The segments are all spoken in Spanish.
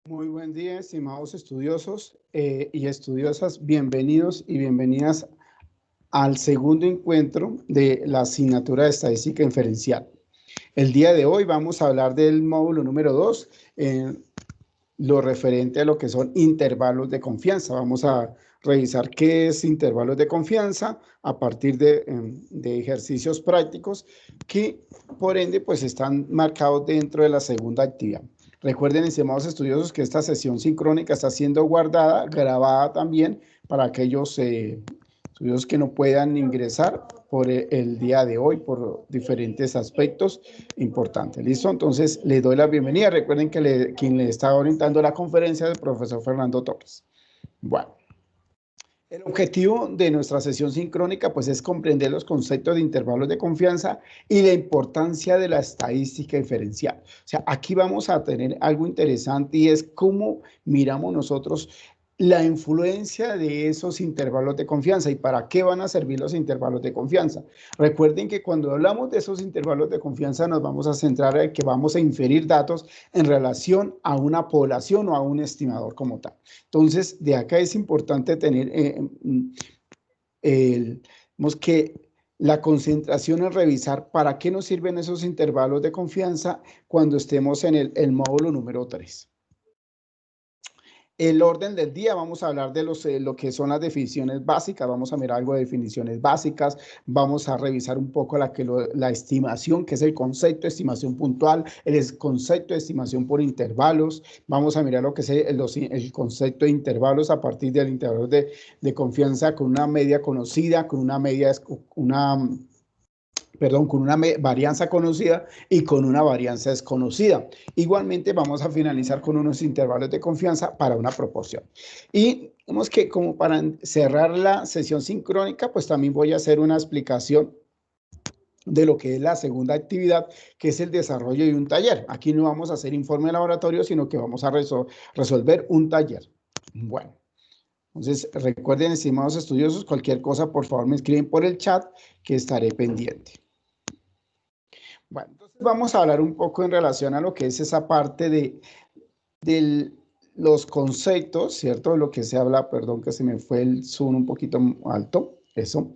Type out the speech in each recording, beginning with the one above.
Muy buen día, estimados estudiosos y estudiosas. Bienvenidos y bienvenidas al segundo encuentro de la asignatura de Estadística Inferencial. El día de hoy vamos a hablar del módulo número 2, lo referente a lo que son intervalos de confianza. Vamos a revisar qué es intervalos de confianza a partir de ejercicios prácticos que, por ende, pues están marcados dentro de la segunda actividad. Recuerden, estimados estudiosos, que esta sesión sincrónica está siendo guardada, grabada también para aquellos estudiosos que no puedan ingresar por el día de hoy por diferentes aspectos importantes. ¿Listo? Entonces, les doy la bienvenida. Recuerden que quien le está orientando la conferencia es el profesor Fernando Torres. Bueno. El objetivo de nuestra sesión sincrónica pues es comprender los conceptos de intervalos de confianza y la importancia de la estadística inferencial. O sea, aquí vamos a tener algo interesante y es cómo miramos nosotros la influencia de esos intervalos de confianza y para qué van a servir los intervalos de confianza. Recuerden que cuando hablamos de esos intervalos de confianza nos vamos a centrar en que vamos a inferir datos en relación a una población o a un estimador como tal. Entonces, de acá es importante tener que la concentración en revisar para qué nos sirven esos intervalos de confianza cuando estemos en el módulo número 3. El orden del día, vamos a hablar de lo que son las definiciones básicas, vamos a mirar algo de definiciones básicas, vamos a revisar un poco la estimación, que es el concepto de estimación puntual, el concepto de estimación por intervalos, vamos a mirar lo que es el concepto de intervalos a partir del intervalo de confianza con una media conocida, con una varianza conocida y con una varianza desconocida. Igualmente vamos a finalizar con unos intervalos de confianza para una proporción. Y vemos que como para cerrar la sesión sincrónica, pues también voy a hacer una explicación de lo que es la segunda actividad, que es el desarrollo de un taller. Aquí no vamos a hacer informe de laboratorio, sino que vamos a resolver un taller. Bueno. Entonces, recuerden, estimados estudiosos, cualquier cosa, por favor, me escriben por el chat que estaré pendiente. Bueno, entonces vamos a hablar un poco en relación a lo que es esa parte de los conceptos, ¿cierto? Lo que se habla, perdón que se me fue el zoom un poquito alto, eso,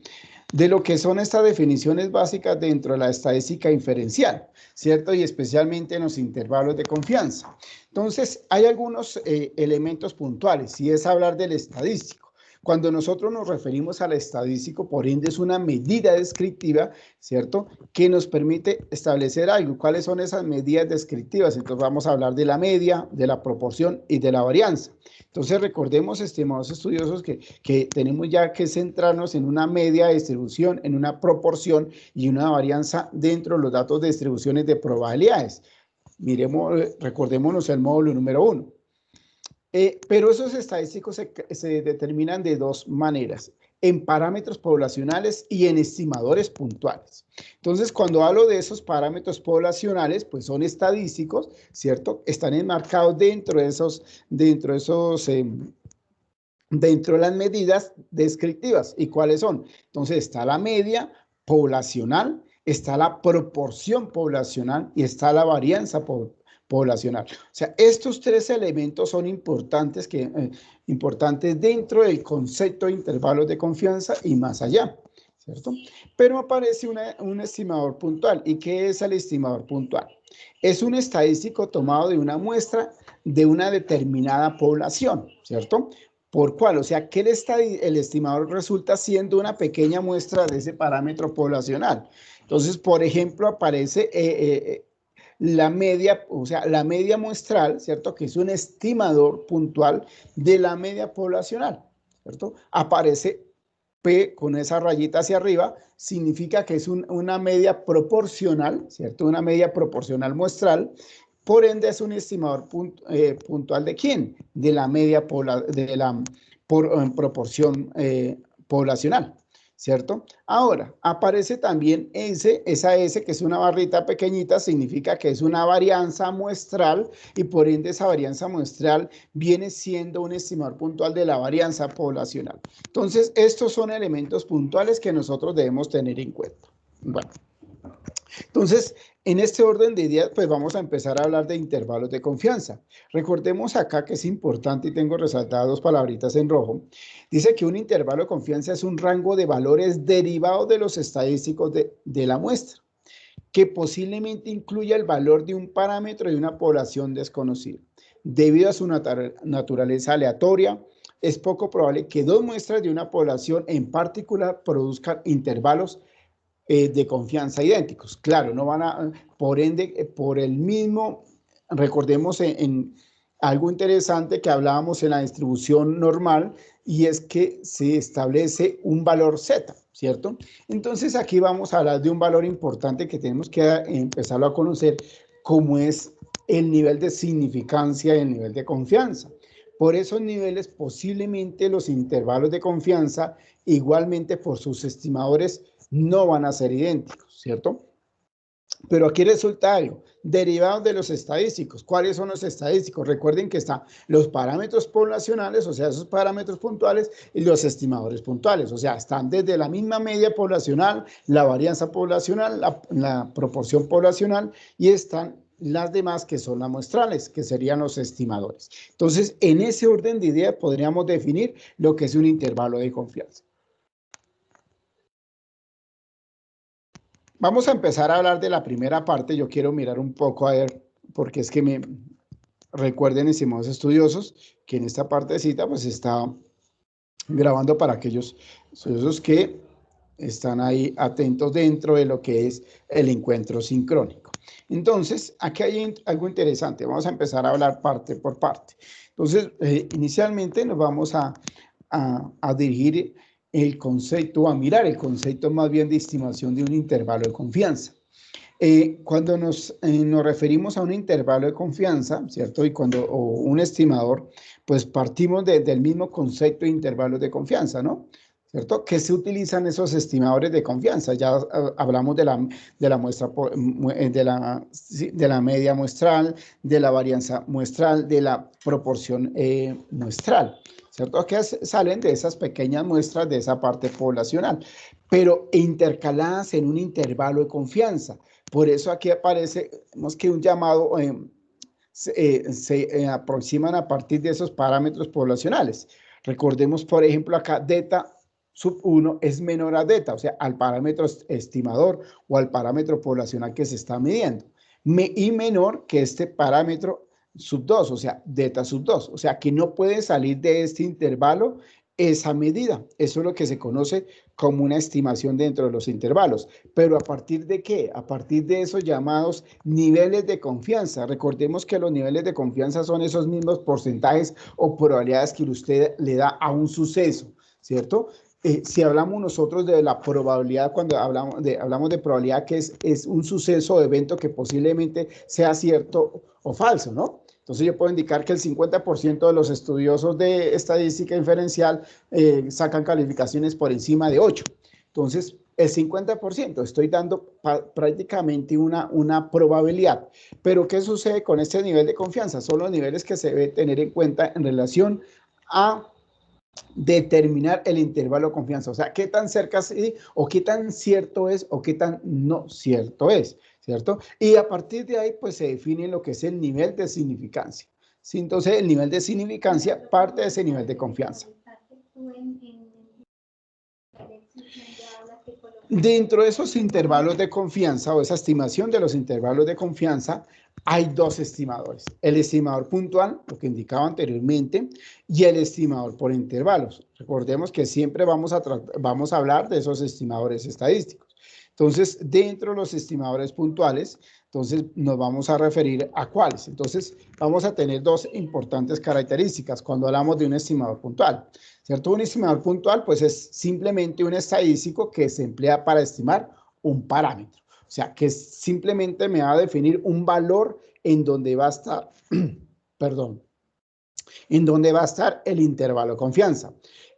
de lo que son estas definiciones básicas dentro de la estadística inferencial, ¿cierto? Y especialmente en los intervalos de confianza. Entonces, hay algunos elementos puntuales, y es hablar del estadístico. Cuando nosotros nos referimos al estadístico, por ende es una medida descriptiva, ¿cierto? Que nos permite establecer algo. ¿Cuáles son esas medidas descriptivas? Entonces vamos a hablar de la media, de la proporción y de la varianza. Entonces recordemos, estimados estudiosos, que tenemos ya que centrarnos en una media de distribución, en una proporción y una varianza dentro de los datos de distribuciones de probabilidades. Recordémonos el módulo número 1. Pero esos estadísticos se determinan de dos maneras, en parámetros poblacionales y en estimadores puntuales. Entonces, cuando hablo de esos parámetros poblacionales, pues son estadísticos, ¿cierto? Están enmarcados dentro de las medidas descriptivas. ¿Y cuáles son? Entonces, está la media poblacional, está la proporción poblacional y está la varianza poblacional. O sea, estos tres elementos son importantes dentro del concepto de intervalos de confianza y más allá, ¿cierto? Pero aparece un estimador puntual. ¿Y qué es el estimador puntual? Es un estadístico tomado de una muestra de una determinada población, ¿cierto? ¿Por cuál? O sea, que el estimador resulta siendo una pequeña muestra de ese parámetro poblacional. Entonces, por ejemplo, aparece la media, o sea, la media muestral, ¿cierto? Que es un estimador puntual de la media poblacional, ¿cierto? Aparece P con esa rayita hacia arriba, significa que es una media proporcional, ¿cierto? Una media proporcional muestral. Por ende, es un estimador puntual de quién? De la media proporción poblacional, ¿cierto? Ahora, aparece también esa S, que es una barrita pequeñita, significa que es una varianza muestral y por ende esa varianza muestral viene siendo un estimador puntual de la varianza poblacional. Entonces, estos son elementos puntuales que nosotros debemos tener en cuenta. Bueno. Entonces, en este orden de ideas, pues vamos a empezar a hablar de intervalos de confianza. Recordemos acá que es importante, y tengo resaltadas dos palabritas en rojo, dice que un intervalo de confianza es un rango de valores derivados de los estadísticos de la muestra, que posiblemente incluya el valor de un parámetro de una población desconocida. Debido a su naturaleza aleatoria, es poco probable que dos muestras de una población en particular produzcan intervalos de confianza idénticos. Claro, no van a, por ende, por el mismo, recordemos en algo interesante que hablábamos en la distribución normal, y es que se establece un valor Z, ¿cierto? Entonces aquí vamos a hablar de un valor importante que tenemos que empezarlo a conocer, como es el nivel de significancia y el nivel de confianza. Por esos niveles, posiblemente los intervalos de confianza, igualmente por sus estimadores, no van a ser idénticos, ¿cierto? Pero aquí resulta algo, derivados de los estadísticos. ¿Cuáles son los estadísticos? Recuerden que están los parámetros poblacionales, o sea, esos parámetros puntuales, y los estimadores puntuales, o sea, están desde la misma media poblacional, la varianza poblacional, la proporción poblacional, y están las demás que son las muestrales, que serían los estimadores. Entonces, en ese orden de ideas podríamos definir lo que es un intervalo de confianza. Vamos a empezar a hablar de la primera parte. Yo quiero mirar un poco a ver, porque es que me recuerden, estimados estudiosos, que en esta partecita pues está grabando para aquellos estudiosos que están ahí atentos dentro de lo que es el encuentro sincrónico. Entonces, aquí hay algo interesante. Vamos a empezar a hablar parte por parte. Entonces, inicialmente nos vamos a dirigir el concepto, a mirar el concepto más bien de estimación de un intervalo de confianza. Cuando nos referimos a un intervalo de confianza, ¿cierto? Y o un estimador, pues partimos del mismo concepto de intervalos de confianza, ¿no? ¿Cierto? ¿Qué se utilizan esos estimadores de confianza? Ya hablamos de la muestra, de la media muestral, de la varianza muestral, de la proporción muestral, ¿cierto? Que salen de esas pequeñas muestras de esa parte poblacional, pero intercaladas en un intervalo de confianza. Por eso aquí aparece, vemos que un llamado se aproximan a partir de esos parámetros poblacionales. Recordemos, por ejemplo, acá delta sub 1 es menor a delta, o sea, al parámetro estimador o al parámetro poblacional que se está midiendo, y menor que este parámetro sub 2, o sea, delta sub 2, o sea, que no puede salir de este intervalo esa medida. Eso es lo que se conoce como una estimación dentro de los intervalos. Pero ¿a partir de qué? A partir de esos llamados niveles de confianza. Recordemos que los niveles de confianza son esos mismos porcentajes o probabilidades que usted le da a un suceso, ¿cierto? Si hablamos nosotros de la probabilidad, cuando hablamos de probabilidad, que es un suceso o evento que posiblemente sea cierto o falso, ¿no? Entonces yo puedo indicar que el 50% de los estudiosos de estadística inferencial sacan calificaciones por encima de 8. Entonces, el 50%, estoy dando prácticamente una probabilidad. Pero ¿qué sucede con este nivel de confianza? Son los niveles que se debe tener en cuenta en relación a determinar el intervalo de confianza, o sea, qué tan cerca sí, o qué tan cierto es, o qué tan no cierto es, ¿cierto? Y a partir de ahí, pues se define lo que es el nivel de significancia. ¿Sí? Entonces, el nivel de significancia parte de ese nivel de confianza. Dentro de esos intervalos de confianza o esa estimación de los intervalos de confianza, hay dos estimadores. El estimador puntual, lo que indicaba anteriormente, y el estimador por intervalos. Recordemos que siempre vamos a hablar de esos estimadores estadísticos. Entonces, dentro de los estimadores puntuales, entonces nos vamos a referir a cuáles. Entonces, vamos a tener dos importantes características cuando hablamos de un estimador puntual, ¿cierto? Un estimador puntual, pues es simplemente un estadístico que se emplea para estimar un parámetro. O sea, que simplemente me va a definir un valor en donde va a estar, perdón, en donde va a estar el intervalo de confianza.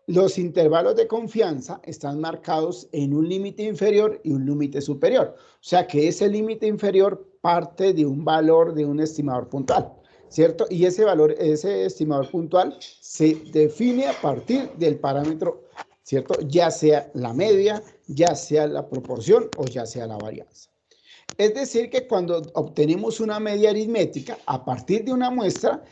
Los intervalos de confianza están marcados en un límite inferior y un límite superior. O sea que ese límite inferior parte de un valor de un estimador puntual, ¿cierto? Y ese valor, ese estimador puntual se define a partir del parámetro, ¿cierto? Ya sea la media, ya sea la proporción o ya sea la varianza. Es decir, que cuando obtenemos una media aritmética, a partir de una muestra,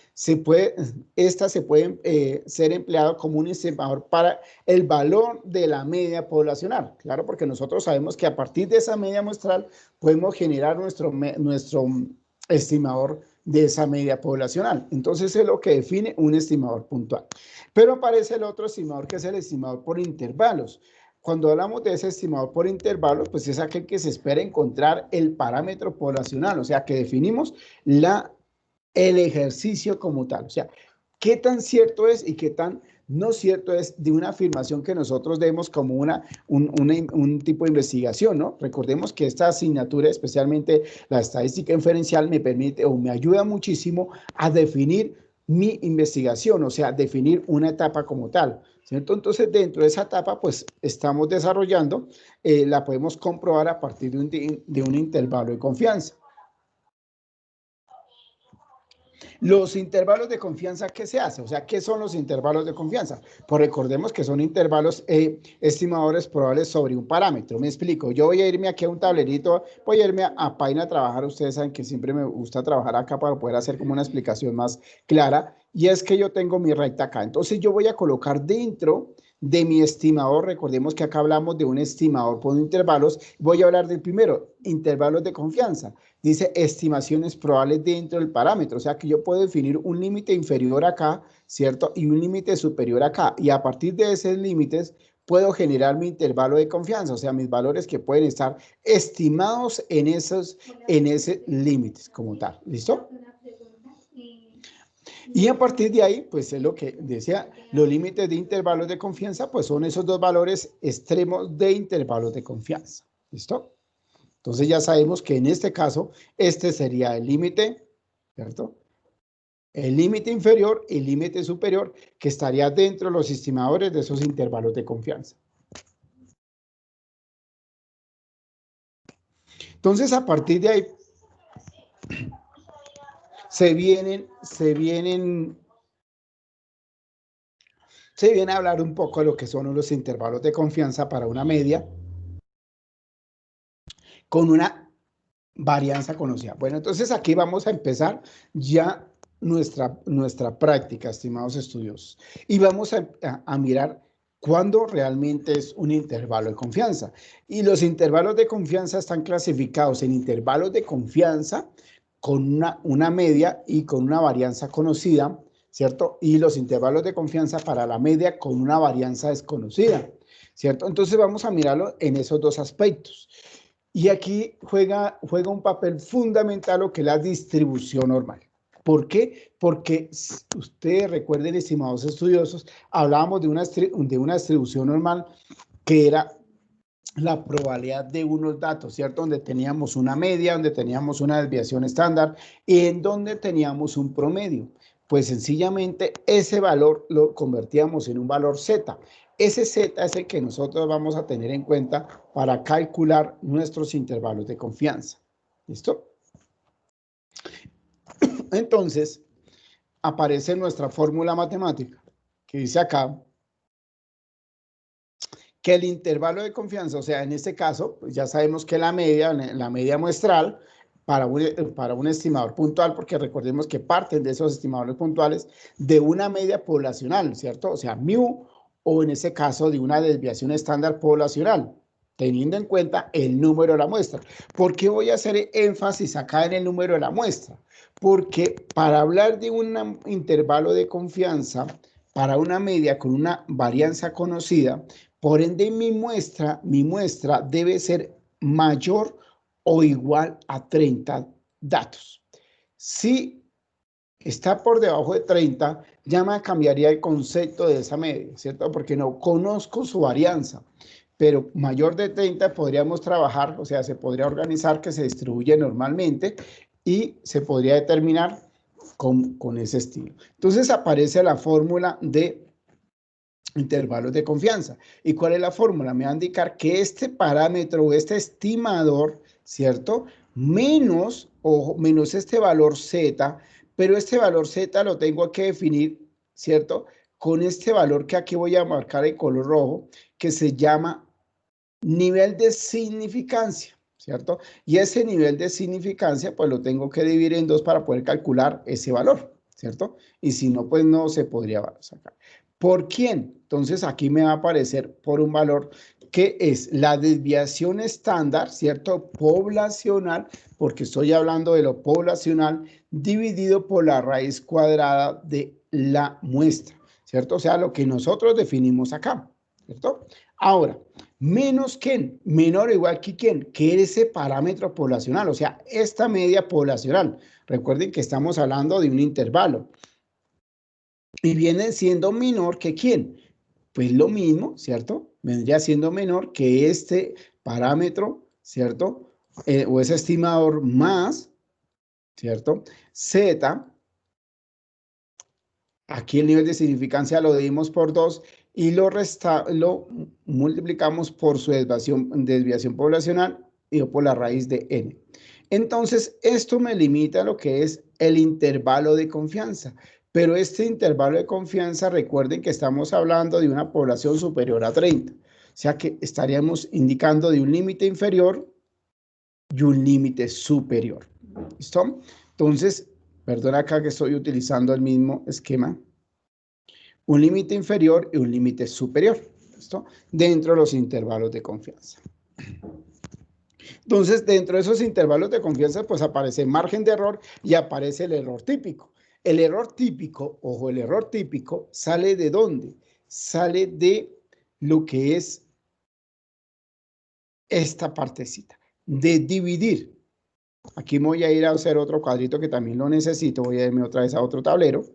esta se puede ser empleado como un estimador para el valor de la media poblacional. Claro, porque nosotros sabemos que a partir de esa media muestral podemos generar nuestro estimador de esa media poblacional. Entonces es lo que define un estimador puntual. Pero aparece el otro estimador, que es el estimador por intervalos. Cuando hablamos de ese estimador por intervalos, pues es aquel que se espera encontrar el parámetro poblacional, o sea, que definimos el ejercicio como tal. O sea, qué tan cierto es y qué tan no cierto es de una afirmación que nosotros demos como un tipo de investigación, ¿no? Recordemos que esta asignatura, especialmente la estadística inferencial, me permite o me ayuda muchísimo a definir mi investigación, o sea, definir una etapa como tal, ¿cierto? Entonces, dentro de esa etapa, pues, estamos desarrollando, la podemos comprobar a partir de un intervalo de confianza. Los intervalos de confianza, ¿qué se hace? O sea, ¿qué son los intervalos de confianza? Pues recordemos que son intervalos estimadores probables sobre un parámetro. Me explico. Yo voy a irme aquí a un tablerito, voy a irme a página a trabajar. Ustedes saben que siempre me gusta trabajar acá para poder hacer como una explicación más clara. Y es que yo tengo mi recta acá. Entonces yo voy a colocar dentro de mi estimador, recordemos que acá hablamos de un estimador por intervalos, voy a hablar del primero, intervalos de confianza. Dice estimaciones probables dentro del parámetro, o sea que yo puedo definir un límite inferior acá, ¿cierto? Y un límite superior acá, y a partir de esos límites puedo generar mi intervalo de confianza, o sea, mis valores que pueden estar estimados en esos límites como tal, ¿listo? Y a partir de ahí, pues es lo que decía, los límites de intervalos de confianza, pues son esos dos valores extremos de intervalos de confianza. ¿Listo? Entonces ya sabemos que en este caso, este sería el límite, ¿cierto? El límite inferior y el límite superior que estaría dentro de los estimadores de esos intervalos de confianza. Entonces, a partir de ahí, se viene a hablar un poco de lo que son los intervalos de confianza para una media con una varianza conocida. Bueno, entonces aquí vamos a empezar ya nuestra práctica, estimados estudiosos, y vamos a mirar cuándo realmente es un intervalo de confianza. Y los intervalos de confianza están clasificados en intervalos de confianza con una media y con una varianza conocida, ¿cierto? Y los intervalos de confianza para la media con una varianza desconocida, ¿cierto? Entonces vamos a mirarlo en esos dos aspectos. Y aquí juega un papel fundamental lo que es la distribución normal. ¿Por qué? Porque ustedes recuerden, estimados estudiosos, hablábamos de una distribución normal que era la probabilidad de unos datos, ¿cierto? Donde teníamos una media, donde teníamos una desviación estándar y en donde teníamos un promedio. Pues sencillamente ese valor lo convertíamos en un valor Z. Ese Z es el que nosotros vamos a tener en cuenta para calcular nuestros intervalos de confianza. ¿Listo? Entonces, aparece nuestra fórmula matemática que dice acá que el intervalo de confianza, o sea, en este caso, pues ya sabemos que la media muestral para un estimador puntual, porque recordemos que parten de esos estimadores puntuales de una media poblacional, ¿cierto? O sea, mu, o en ese caso de una desviación estándar poblacional, teniendo en cuenta el número de la muestra. ¿Por qué voy a hacer énfasis acá en el número de la muestra? Porque para hablar de un intervalo de confianza, para una media con una varianza conocida, por ende, mi muestra debe ser mayor o igual a 30 datos. Si está por debajo de 30, ya me cambiaría el concepto de esa media, ¿cierto? Porque no conozco su varianza. Pero mayor de 30 podríamos trabajar, o sea, se podría organizar que se distribuye normalmente y se podría determinar con ese estilo. Entonces aparece la fórmula de intervalos de confianza. ¿Y cuál es la fórmula? Me va a indicar que este parámetro o este estimador, ¿cierto? Menos este valor Z, pero este valor Z lo tengo que definir, ¿cierto? Con este valor que aquí voy a marcar en color rojo, que se llama nivel de significancia. ¿cierto? Y ese nivel de significancia, pues lo tengo que dividir en 2 para poder calcular ese valor, ¿cierto? Y si no, pues no se podría sacar. ¿Por quién? Entonces aquí me va a aparecer por un valor que es la desviación estándar, ¿cierto? Poblacional, porque estoy hablando de lo poblacional, dividido por la raíz cuadrada de la muestra, ¿cierto? O sea, lo que nosotros definimos acá, ¿cierto? Ahora, menos quién, menor o igual que quién, que ese parámetro poblacional, o sea, esta media poblacional. Recuerden que estamos hablando de un intervalo. Y viene siendo menor que quién. Pues lo mismo, ¿cierto? Vendría siendo menor que este parámetro, ¿cierto? O ese estimador más, ¿cierto? Z. Aquí el nivel de significancia lo dimos por 2 y lo multiplicamos por su desviación poblacional y por la raíz de n. Entonces, esto me limita a lo que es el intervalo de confianza. Pero este intervalo de confianza, recuerden que estamos hablando de una población superior a 30. O sea que estaríamos indicando de un límite inferior y un límite superior. ¿Listo? Entonces, perdón acá que estoy utilizando el mismo esquema. Un límite inferior y un límite superior. ¿Listo? Dentro de los intervalos de confianza. Entonces, dentro de esos intervalos de confianza, pues aparece margen de error y aparece el error típico. El error típico, ojo, el error típico sale ¿de dónde? Sale de lo que es esta partecita, de dividir. Aquí voy a ir a hacer otro cuadrito que también lo necesito. Voy a irme otra vez a otro tablero.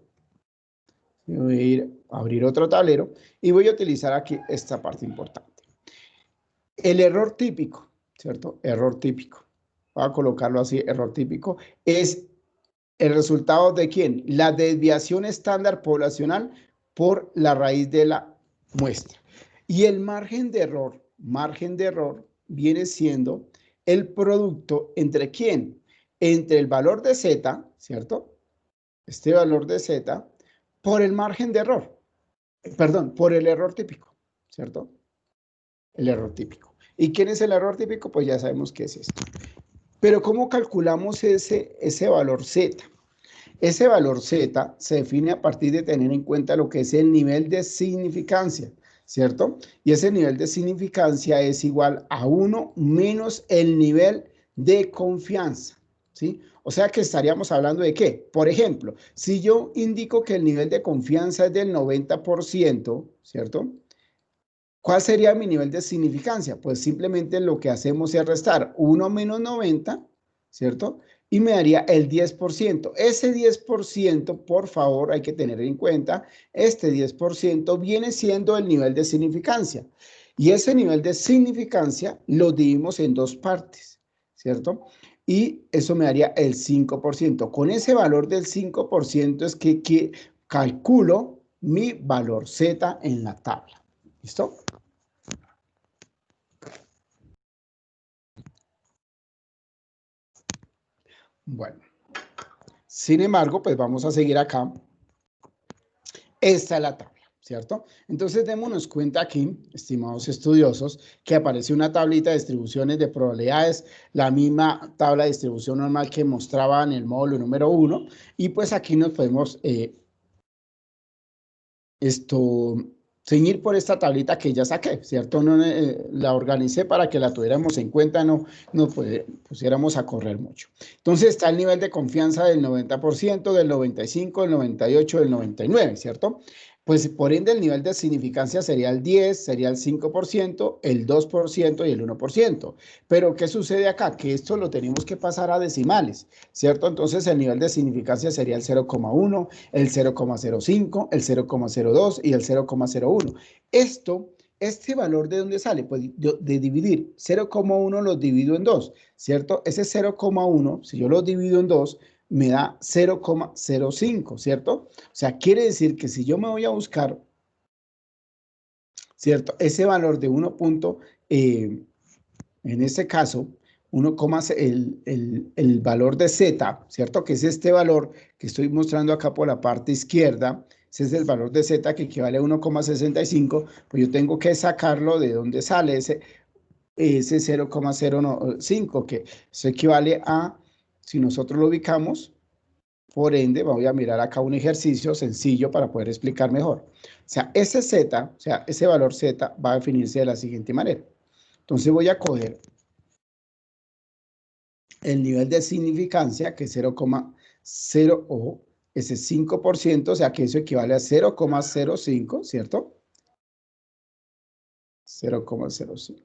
Voy a ir a abrir otro tablero y voy a utilizar aquí esta parte importante. El error típico, ¿cierto? Error típico. Voy a colocarlo así, error típico. Es el resultado de ¿quién? La desviación estándar poblacional por la raíz de la muestra. Y el margen de error viene siendo el producto entre ¿quién? Entre el valor de Z, ¿cierto? Este valor de Z por el margen de error. Perdón, por el error típico, ¿cierto? El error típico. ¿Y quién es el error típico? Pues ya sabemos qué es esto. Pero ¿cómo calculamos ese valor Z? Ese valor Z se define a partir de tener en cuenta lo que es el nivel de significancia, ¿cierto? Y ese nivel de significancia es igual a 1 menos el nivel de confianza, ¿sí? O sea que estaríamos hablando de qué. Por ejemplo, si yo indico que el nivel de confianza es del 90%, ¿cierto? ¿Cuál sería mi nivel de significancia? Pues simplemente lo que hacemos es restar 1 menos 90, ¿cierto? Y me daría el 10%. Ese 10%, por favor, hay que tener en cuenta, este 10% viene siendo el nivel de significancia. Y ese nivel de significancia lo dividimos en 2 partes, ¿cierto? Y eso me daría el 5%. Con ese valor del 5% es que calculo mi valor Z en la tabla. ¿Listo? Bueno, sin embargo, pues vamos a seguir acá. Esta es la tabla, ¿cierto? Entonces, démonos cuenta aquí, estimados estudiosos, que aparece una tablita de distribuciones de probabilidades, la misma tabla de distribución normal que mostraba en el módulo número 1, y pues aquí nos podemos ceñir por esta tablita que ya saqué, ¿cierto? No, la organicé para que la tuviéramos en cuenta, no pusiéramos a correr mucho. Entonces está el nivel de confianza del 90%, del 95%, del 98%, del 99%, ¿cierto? Pues por ende el nivel de significancia sería el 10, sería el 5%, el 2% y el 1%. Pero ¿qué sucede acá? Que esto lo tenemos que pasar a decimales, ¿cierto? Entonces el nivel de significancia sería el 0,1, el 0,05, el 0,02 y el 0,01. Este valor, ¿de dónde sale? Pues de dividir 0,1 lo divido en 2, ¿cierto? Ese 0,1, si yo lo divido en 2, me da 0,05, ¿cierto? O sea, quiere decir que si yo me voy a buscar, ¿cierto? Ese valor de 1 punto, en este caso, el valor de Z, ¿cierto? Que es este valor que estoy mostrando acá por la parte izquierda, ese es el valor de Z que equivale a 1,65, pues yo tengo que sacarlo de dónde sale ese, ese 0,05, que eso equivale a, si nosotros lo ubicamos, por ende, voy a mirar acá un ejercicio sencillo para poder explicar mejor. O sea, ese Z, o sea, ese valor Z va a definirse de la siguiente manera. Entonces voy a coger el nivel de significancia, que es 0,0, ojo, ese 5%, o sea que eso equivale a 0,05, ¿cierto? 0,05.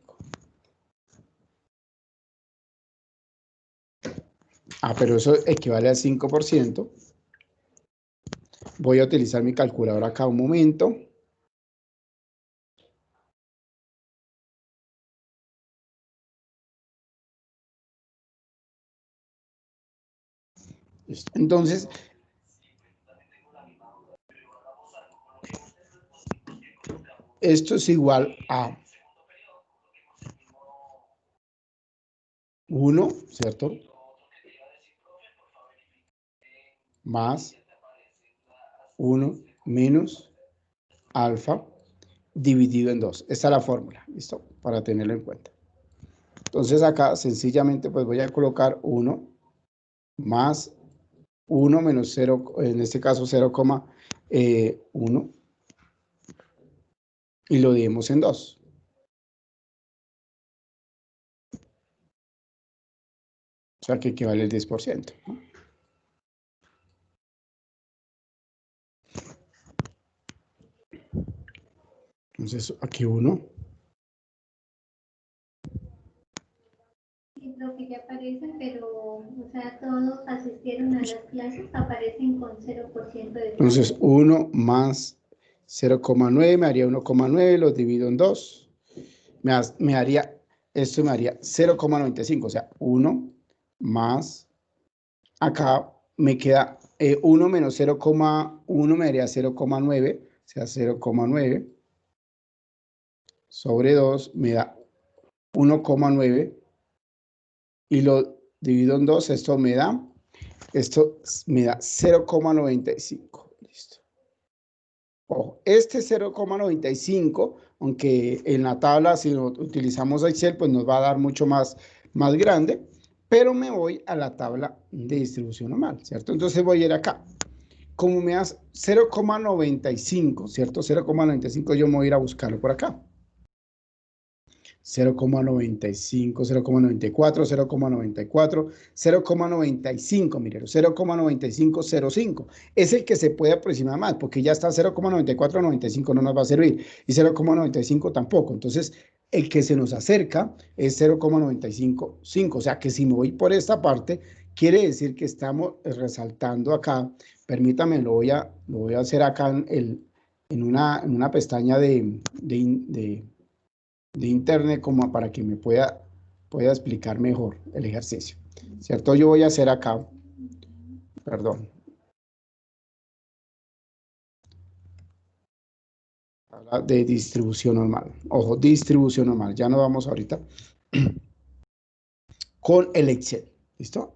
Pero eso equivale al 5%. Voy a utilizar mi calculadora acá un momento. Entonces, esto es igual a 1, ¿cierto? Más 1 menos alfa dividido en 2. Esta es la fórmula, ¿listo? Para tenerlo en cuenta. Entonces acá sencillamente pues voy a colocar 1 más 1 menos 0, en este caso 0,1 y lo dividimos en 2. O sea que equivale al 10%, ¿no? Entonces aquí 1. Lo que ya aparece, pero, o sea, todos asistieron a las clases, aparecen con 0% de... Entonces 1 más 0,9 me haría 1,9, lo divido en 2. Me haría, esto me haría 0,95, o sea, 1 más, acá me queda 1 menos 0,1 me daría 0,9, o sea, 0,9 sobre 2 me da 1,9 y lo divido en 2, esto me da 0,95. Listo. Ojo, este 0,95, aunque en la tabla, si utilizamos Excel, pues nos va a dar mucho más grande, pero me voy a la tabla de distribución normal, ¿cierto? Entonces voy a ir acá. Como me das 0,95, ¿cierto? 0,95, yo me voy a ir a buscarlo por acá. 0,95, 0,94, 0,94, 0,95, miren, 0,9505. Es el que se puede aproximar más, porque ya está 0,9495 no nos va a servir, y 0,95 tampoco. Entonces, el que se nos acerca es 0,955. O sea, que si me voy por esta parte, quiere decir que estamos resaltando acá. Permítame, lo voy a hacer acá en una pestaña de internet como para que me pueda explicar mejor el ejercicio, ¿cierto? Yo voy a hacer acá, perdón, de distribución normal. Ojo, distribución normal. Ya no vamos ahorita con el Excel, ¿listo?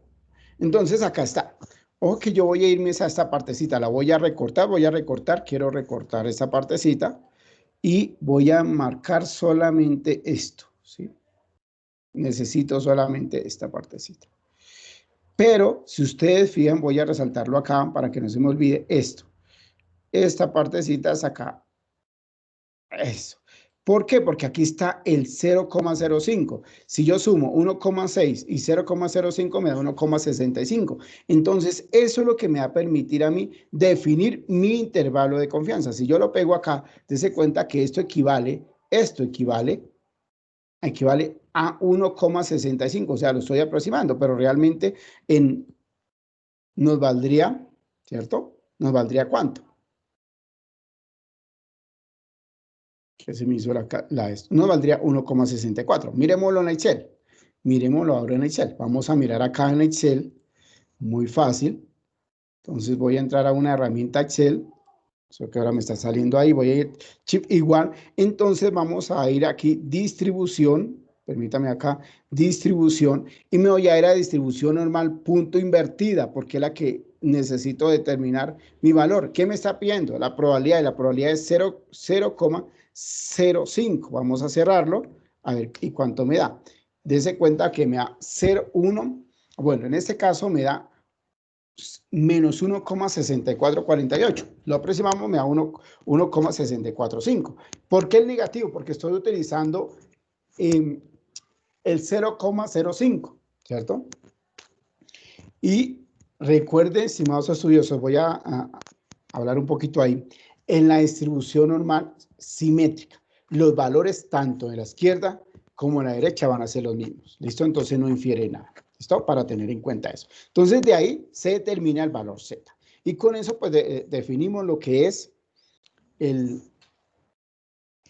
Entonces acá está. Ojo que yo voy a irme a esta partecita, la voy a recortar, quiero recortar esta partecita y voy a marcar solamente esto, ¿sí? Necesito solamente esta partecita. Pero si ustedes fijan, voy a resaltarlo acá para que no se me olvide esto. Esta partecita es acá. Eso. ¿Por qué? Porque aquí está el 0,05. Si yo sumo 1,6 y 0,05 me da 1,65. Entonces, eso es lo que me va a permitir a mí definir mi intervalo de confianza. Si yo lo pego acá, dése cuenta que esto equivale a 1,65. O sea, lo estoy aproximando, pero realmente nos valdría, ¿cierto? ¿Nos valdría cuánto? Que se me hizo esto. Nos valdría 1,64. Miremoslo en Excel. Miremoslo ahora en Excel. Vamos a mirar acá en Excel. Muy fácil. Entonces voy a entrar a una herramienta Excel. Eso que ahora me está saliendo ahí. Voy a ir chip igual. Entonces vamos a ir aquí, distribución. Permítame acá, distribución. Y me voy a ir a distribución normal, punto invertida, porque es la que necesito determinar mi valor. ¿Qué me está pidiendo? La probabilidad. Y la probabilidad es 0,05. Vamos a cerrarlo. A ver, ¿y cuánto me da? Dese cuenta que me da 0,1. Bueno, en este caso me da menos 1,6448. Lo aproximamos, me da 1,645. ¿Por qué el negativo? Porque estoy utilizando el 0,05, ¿cierto? Y recuerden, estimados estudiosos, voy a hablar un poquito ahí, en la distribución normal simétrica, los valores tanto en la izquierda como en la derecha van a ser los mismos, ¿listo? Entonces no infiere nada, ¿listo? Para tener en cuenta eso. Entonces de ahí se determina el valor Z. Y con eso pues definimos lo que es el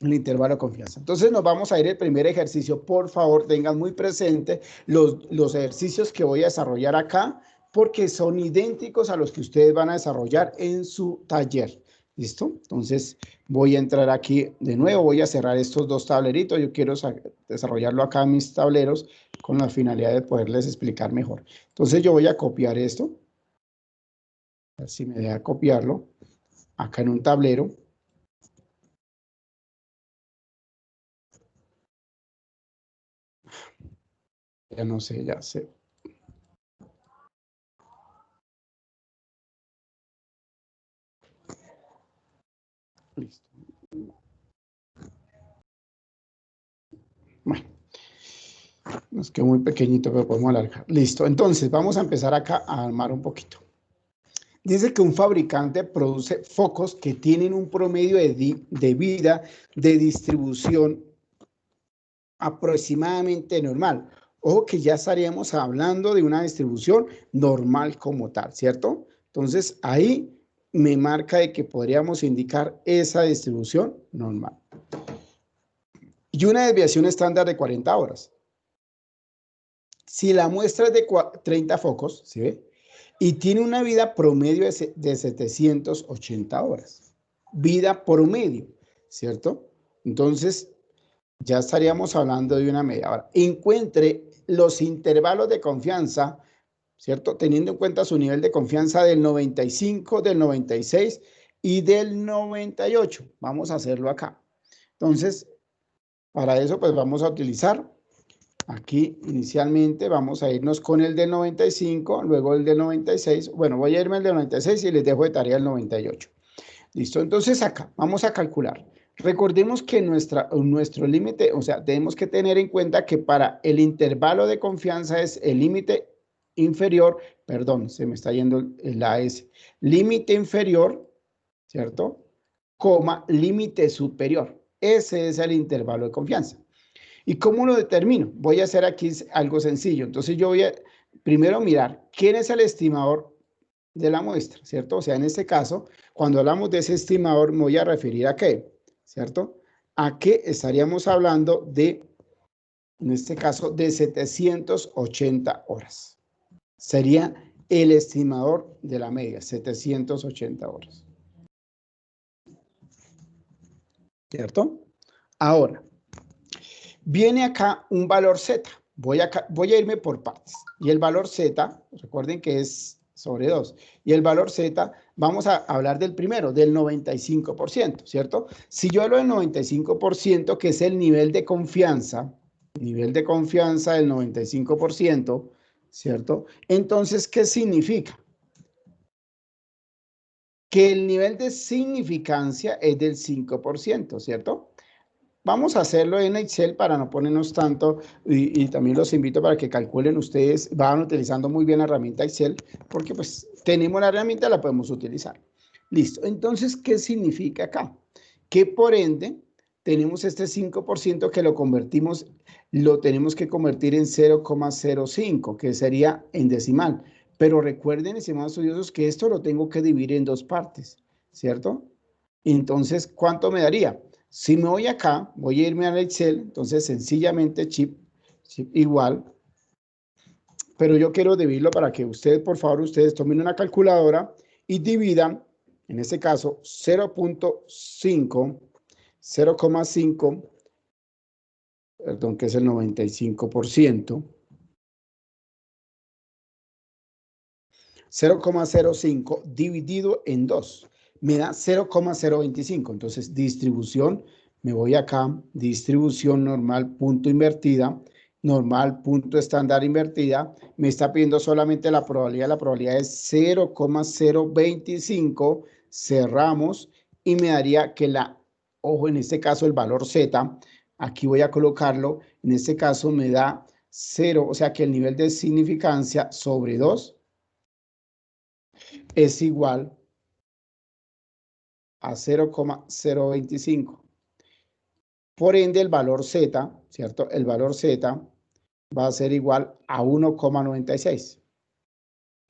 intervalo de confianza. Entonces nos vamos a ir al primer ejercicio. Por favor, tengan muy presente los ejercicios que voy a desarrollar acá, porque son idénticos a los que ustedes van a desarrollar en su taller. ¿Listo? Entonces voy a entrar aquí de nuevo, voy a cerrar estos dos tableritos. Yo quiero desarrollarlo acá en mis tableros con la finalidad de poderles explicar mejor. Entonces yo voy a copiar esto. A ver si me deja copiarlo acá en un tablero. Ya no sé, ya sé. Listo. Bueno, nos quedó muy pequeñito, pero podemos alargar. Listo, entonces vamos a empezar acá a armar un poquito. Dice que un fabricante produce focos que tienen un promedio de vida de distribución aproximadamente normal. Ojo que ya estaríamos hablando de una distribución normal como tal, ¿cierto? Entonces ahí me marca de que podríamos indicar esa distribución normal. Y una desviación estándar de 40 horas. Si la muestra es de 30 focos, ¿sí ve? Y tiene una vida promedio de 780 horas. Vida promedio, ¿cierto? Entonces, ya estaríamos hablando de una media. Ahora, encuentre los intervalos de confianza, ¿cierto? Teniendo en cuenta su nivel de confianza del 95, del 96 y del 98. Vamos a hacerlo acá. Entonces, para eso, pues vamos a utilizar aquí inicialmente vamos a irnos con el del 95, luego el del 96. Bueno, voy a irme al del 96 y les dejo de tarea el 98. Listo, entonces acá vamos a calcular. Recordemos que nuestro límite, o sea, tenemos que tener en cuenta que para el intervalo de confianza es el límite inferior, perdón, se me está yendo la S, límite inferior, ¿cierto? Coma, límite superior. Ese es el intervalo de confianza. ¿Y cómo lo determino? Voy a hacer aquí algo sencillo. Entonces yo voy a primero mirar quién es el estimador de la muestra, ¿cierto? O sea, en este caso, cuando hablamos de ese estimador, me voy a referir a qué, ¿cierto? A qué estaríamos hablando de, en este caso, de 780 horas. Sería el estimador de la media, 780 horas. ¿Cierto? Ahora, viene acá un valor Z. Voy a irme por partes. Y el valor Z, recuerden que es sobre 2. Y el valor Z, vamos a hablar del primero, del 95%, ¿cierto? Si yo hablo del 95%, que es el nivel de confianza del 95%, ¿cierto? Entonces, ¿qué significa? Que el nivel de significancia es del 5%, ¿cierto? Vamos a hacerlo en Excel para no ponernos tanto y también los invito para que calculen ustedes, van utilizando muy bien la herramienta Excel porque pues tenemos la herramienta, la podemos utilizar. Listo, entonces, ¿qué significa acá? Que por ende tenemos este 5% que lo tenemos que convertir en 0,05, que sería en decimal. Pero recuerden, estimados estudiosos, que esto lo tengo que dividir en dos partes, ¿cierto? Entonces, ¿cuánto me daría? Si me voy acá, voy a irme al Excel, entonces sencillamente chip igual, pero yo quiero dividirlo para que ustedes, por favor, ustedes tomen una calculadora y dividan, en este caso, 0.5, 0,5, perdón, que es el 95%, 0,05 dividido en 2, me da 0,025, entonces distribución Me voy acá, distribución normal, punto invertida, normal, punto estándar invertida. Me está pidiendo solamente la probabilidad es 0,025. Cerramos y me daría que ojo, en este caso el valor Z, aquí voy a colocarlo, en este caso me da 0, o sea que el nivel de significancia sobre 2 es igual a 0,025. Por ende, el valor Z, ¿cierto? El valor Z va a ser igual a 1,96,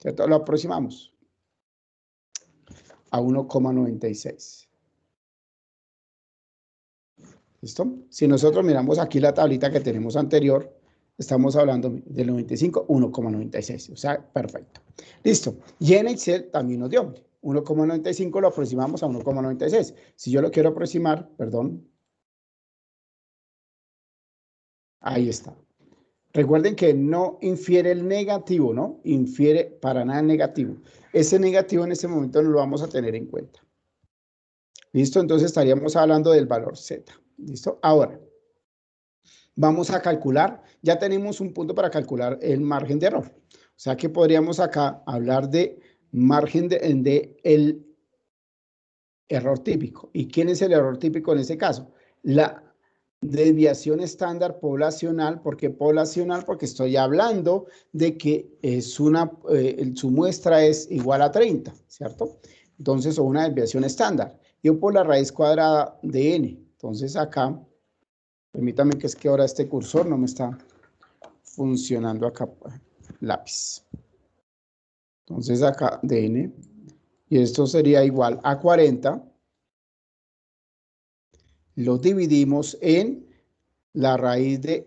¿cierto? Lo aproximamos a 1,96. ¿Listo? Si nosotros miramos aquí la tablita que tenemos anterior, estamos hablando del 95, 1,96. O sea, perfecto. Listo. Y en Excel también nos dio 1,95, lo aproximamos a 1,96. Si yo lo quiero aproximar, perdón. Ahí está. Recuerden que no infiere el negativo, ¿no? Infiere para nada el negativo. Ese negativo en este momento no lo vamos a tener en cuenta. ¿Listo? Entonces estaríamos hablando del valor Z. ¿Listo? Ahora, vamos a calcular. Ya tenemos un punto para calcular el margen de error. O sea que podríamos acá hablar de margen de el error típico. ¿Y quién es el error típico en este caso? La desviación estándar poblacional. ¿Por qué poblacional? Porque estoy hablando de que su muestra es igual a 30, ¿cierto? Entonces, o una desviación estándar. Yo por la raíz cuadrada de n. Entonces, acá, permítame que es que ahora este cursor no me está funcionando acá, lápiz. Entonces, acá de n. Y esto sería igual a 40. Lo dividimos en la raíz de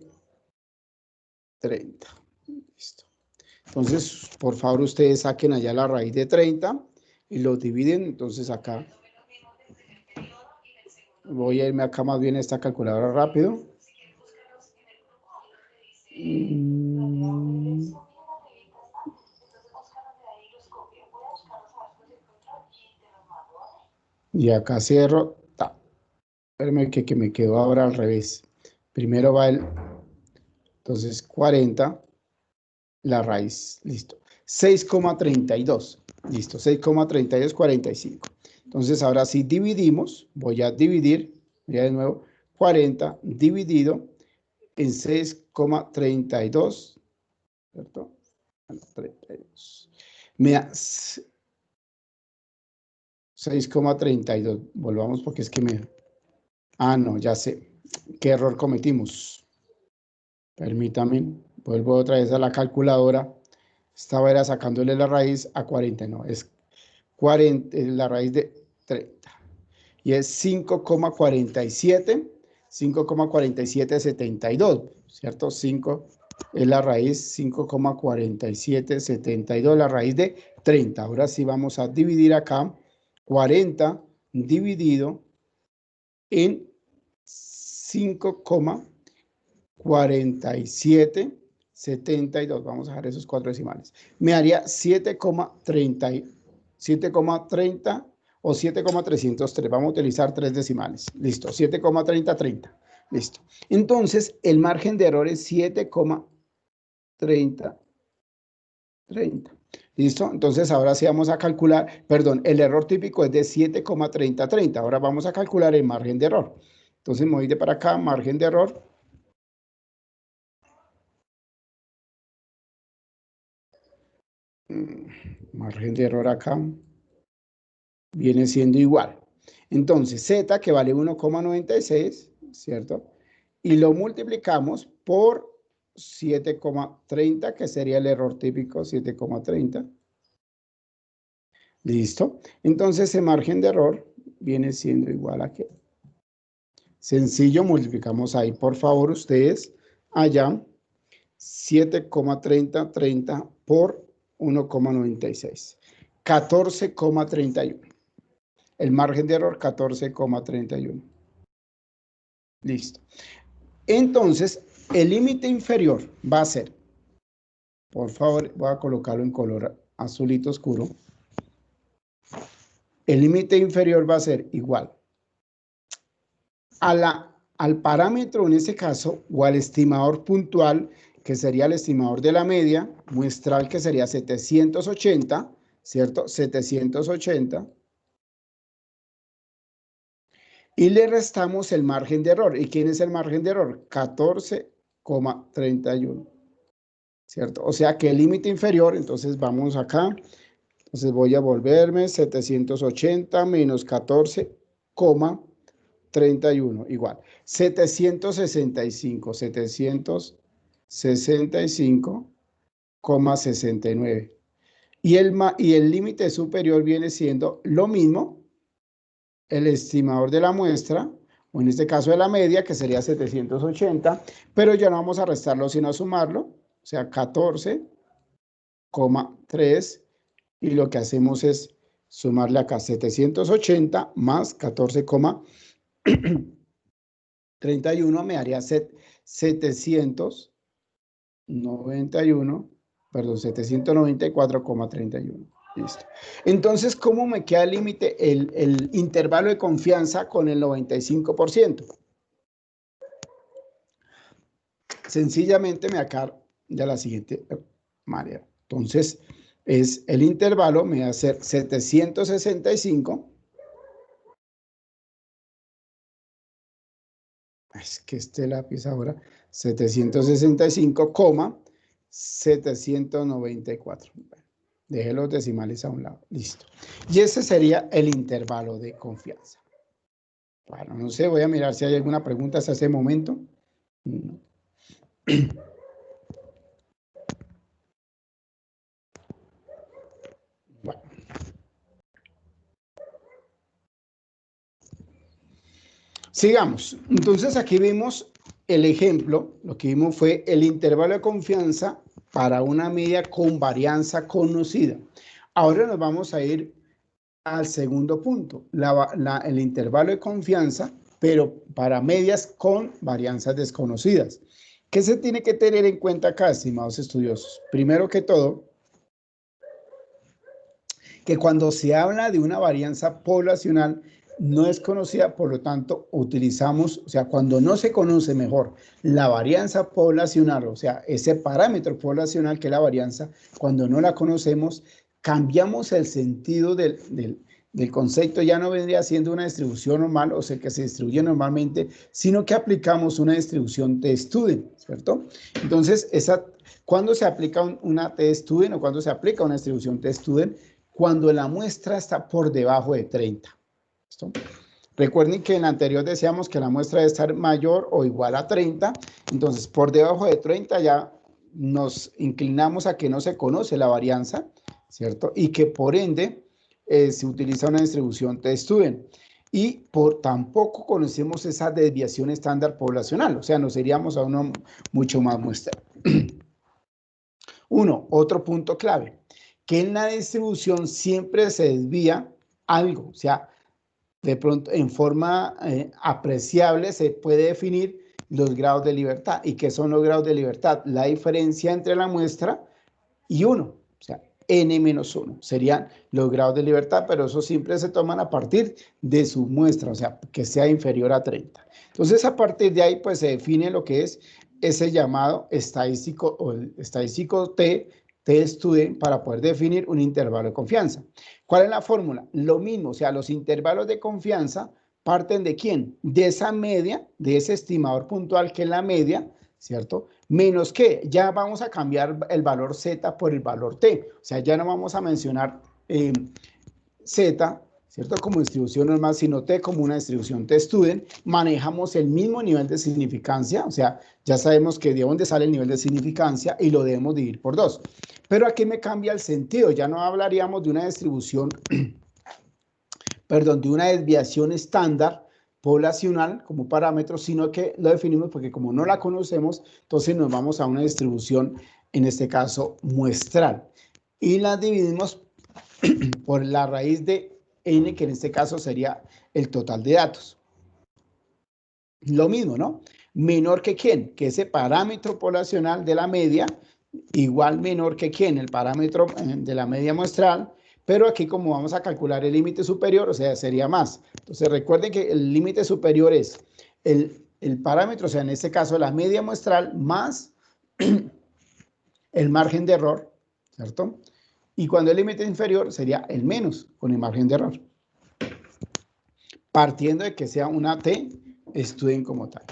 30. Listo. Entonces, por favor, ustedes saquen allá la raíz de 30 y lo dividen. Entonces, acá voy a irme acá más bien a esta calculadora rápido. Y acá cierro. Espérame que me quedó ahora al revés. Primero va entonces 40, la raíz, listo. 6,32, listo, 6,32, 45. Entonces ahora sí dividimos, voy a dividir, ya de nuevo, 40 dividido en 6,32, ¿cierto? 32. Me da 6,32, volvamos porque es que no, ya sé, ¿qué error cometimos? Permítame, vuelvo otra vez a la calculadora. Estaba era sacándole la raíz a 40, no, es 40, es la raíz de 30. Y es 5,47, 5,4772, ¿cierto? 5 es la raíz, 5,4772, la raíz de 30. Ahora sí vamos a dividir acá, 40 dividido en 5,4772. Vamos a dejar esos 4 decimales. Me haría 7,30 o 7,303. Vamos a utilizar 3 decimales. Listo, 7,3030. Listo. Entonces, el margen de error es 7,3030. ¿Listo? Entonces, ahora sí vamos a calcular, perdón, el error típico es de 7,3030. Ahora vamos a calcular el margen de error. Entonces, me voy de para acá, margen de error. Margen de error acá viene siendo igual. Entonces, Z, que vale 1,96, ¿cierto? Y lo multiplicamos por 7,30, que sería el error típico, 7,30. ¿Listo? Entonces, el margen de error viene siendo igual a ¿qué? Sencillo, multiplicamos ahí, por favor, ustedes, allá, 7,3030 por 1,96. 14,31. El margen de error, 14,31. Listo. Entonces, el límite inferior va a ser, por favor, voy a colocarlo en color azulito oscuro. El límite inferior va a ser igual al parámetro en este caso, o al estimador puntual, que sería el estimador de la media, muestral que sería 780, ¿cierto? 780. Y le restamos el margen de error. ¿Y quién es el margen de error? 14,31, ¿cierto? O sea que el límite inferior, entonces vamos acá, entonces voy a volverme 780 menos 14,31, igual. 765,69. Y el límite superior viene siendo lo mismo, el estimador de la muestra, o en este caso de la media, que sería 780, pero ya no vamos a restarlo sino a sumarlo, o sea, 14,3, y lo que hacemos es sumarle acá 780 más 14,31, me daría 794,31. Listo. Entonces, ¿cómo me queda el límite, el intervalo de confianza con el 95%? Sencillamente me acá de la siguiente manera. Entonces, el intervalo me va a ser 765. Es que este lápiz ahora, 765,794. Deje los decimales a un lado. Listo. Y ese sería el intervalo de confianza. Bueno, no sé, voy a mirar si hay alguna pregunta hasta ese momento. Bueno. Sigamos. Entonces aquí vimos el ejemplo. Lo que vimos fue el intervalo de confianza para una media con varianza conocida. Ahora nos vamos a ir al segundo punto, el intervalo de confianza, pero para medias con varianzas desconocidas. ¿Qué se tiene que tener en cuenta acá, estimados estudiosos? Primero que todo, que cuando se habla de una varianza poblacional no es conocida, por lo tanto, utilizamos, o sea, cuando no se conoce mejor la varianza poblacional, o sea, ese parámetro poblacional que es la varianza, cuando no la conocemos, cambiamos el sentido del concepto, ya no vendría siendo una distribución normal, o sea, que se distribuye normalmente, sino que aplicamos una distribución t-student, ¿cierto? Entonces, ¿cuándo se aplica una t-student o cuándo se aplica una distribución t-student? Cuando la muestra está por debajo de 30. ¿Listo? Recuerden que en la anterior decíamos que la muestra debe estar mayor o igual a 30, entonces por debajo de 30 ya nos inclinamos a que no se conoce la varianza, ¿cierto? Y que por ende se utiliza una distribución t-student. Y tampoco conocemos esa desviación estándar poblacional, o sea, nos iríamos a uno mucho más muestral. Otro punto clave, que en la distribución siempre se desvía algo, o sea, de pronto en forma apreciable se puede definir los grados de libertad. ¿Y qué son los grados de libertad? La diferencia entre la muestra y 1, o sea, n-1 serían los grados de libertad, pero eso siempre se toman a partir de su muestra, o sea, que sea inferior a 30. Entonces, a partir de ahí, pues se define lo que es ese llamado estadístico o el estadístico t-student para poder definir un intervalo de confianza. ¿Cuál es la fórmula? Lo mismo, o sea, los intervalos de confianza parten de ¿quién? De esa media, de ese estimador puntual que es la media, ¿cierto? Menos que ya vamos a cambiar el valor Z por el valor T. O sea, ya no vamos a mencionar Z, ¿cierto? Como distribución normal, sino T como una distribución t-student. Manejamos el mismo nivel de significancia, o sea, ya sabemos que de dónde sale el nivel de significancia y lo debemos dividir por 2. Pero aquí me cambia el sentido, ya no hablaríamos de una distribución, perdón, de una desviación estándar poblacional como parámetro, sino que lo definimos porque como no la conocemos, entonces nos vamos a una distribución, en este caso, muestral. Y la dividimos por la raíz de n, que en este caso sería el total de datos. Lo mismo, ¿no? Menor que quién, que ese parámetro poblacional de la media, igual menor que quién, el parámetro de la media muestral, pero aquí como vamos a calcular el límite superior, o sea, sería más. Entonces recuerden que el límite superior es el parámetro, o sea, en este caso la media muestral más el margen de error, ¿cierto? Y cuando el límite inferior sería el menos con el margen de error. Partiendo de que sea una T, estudien como tal.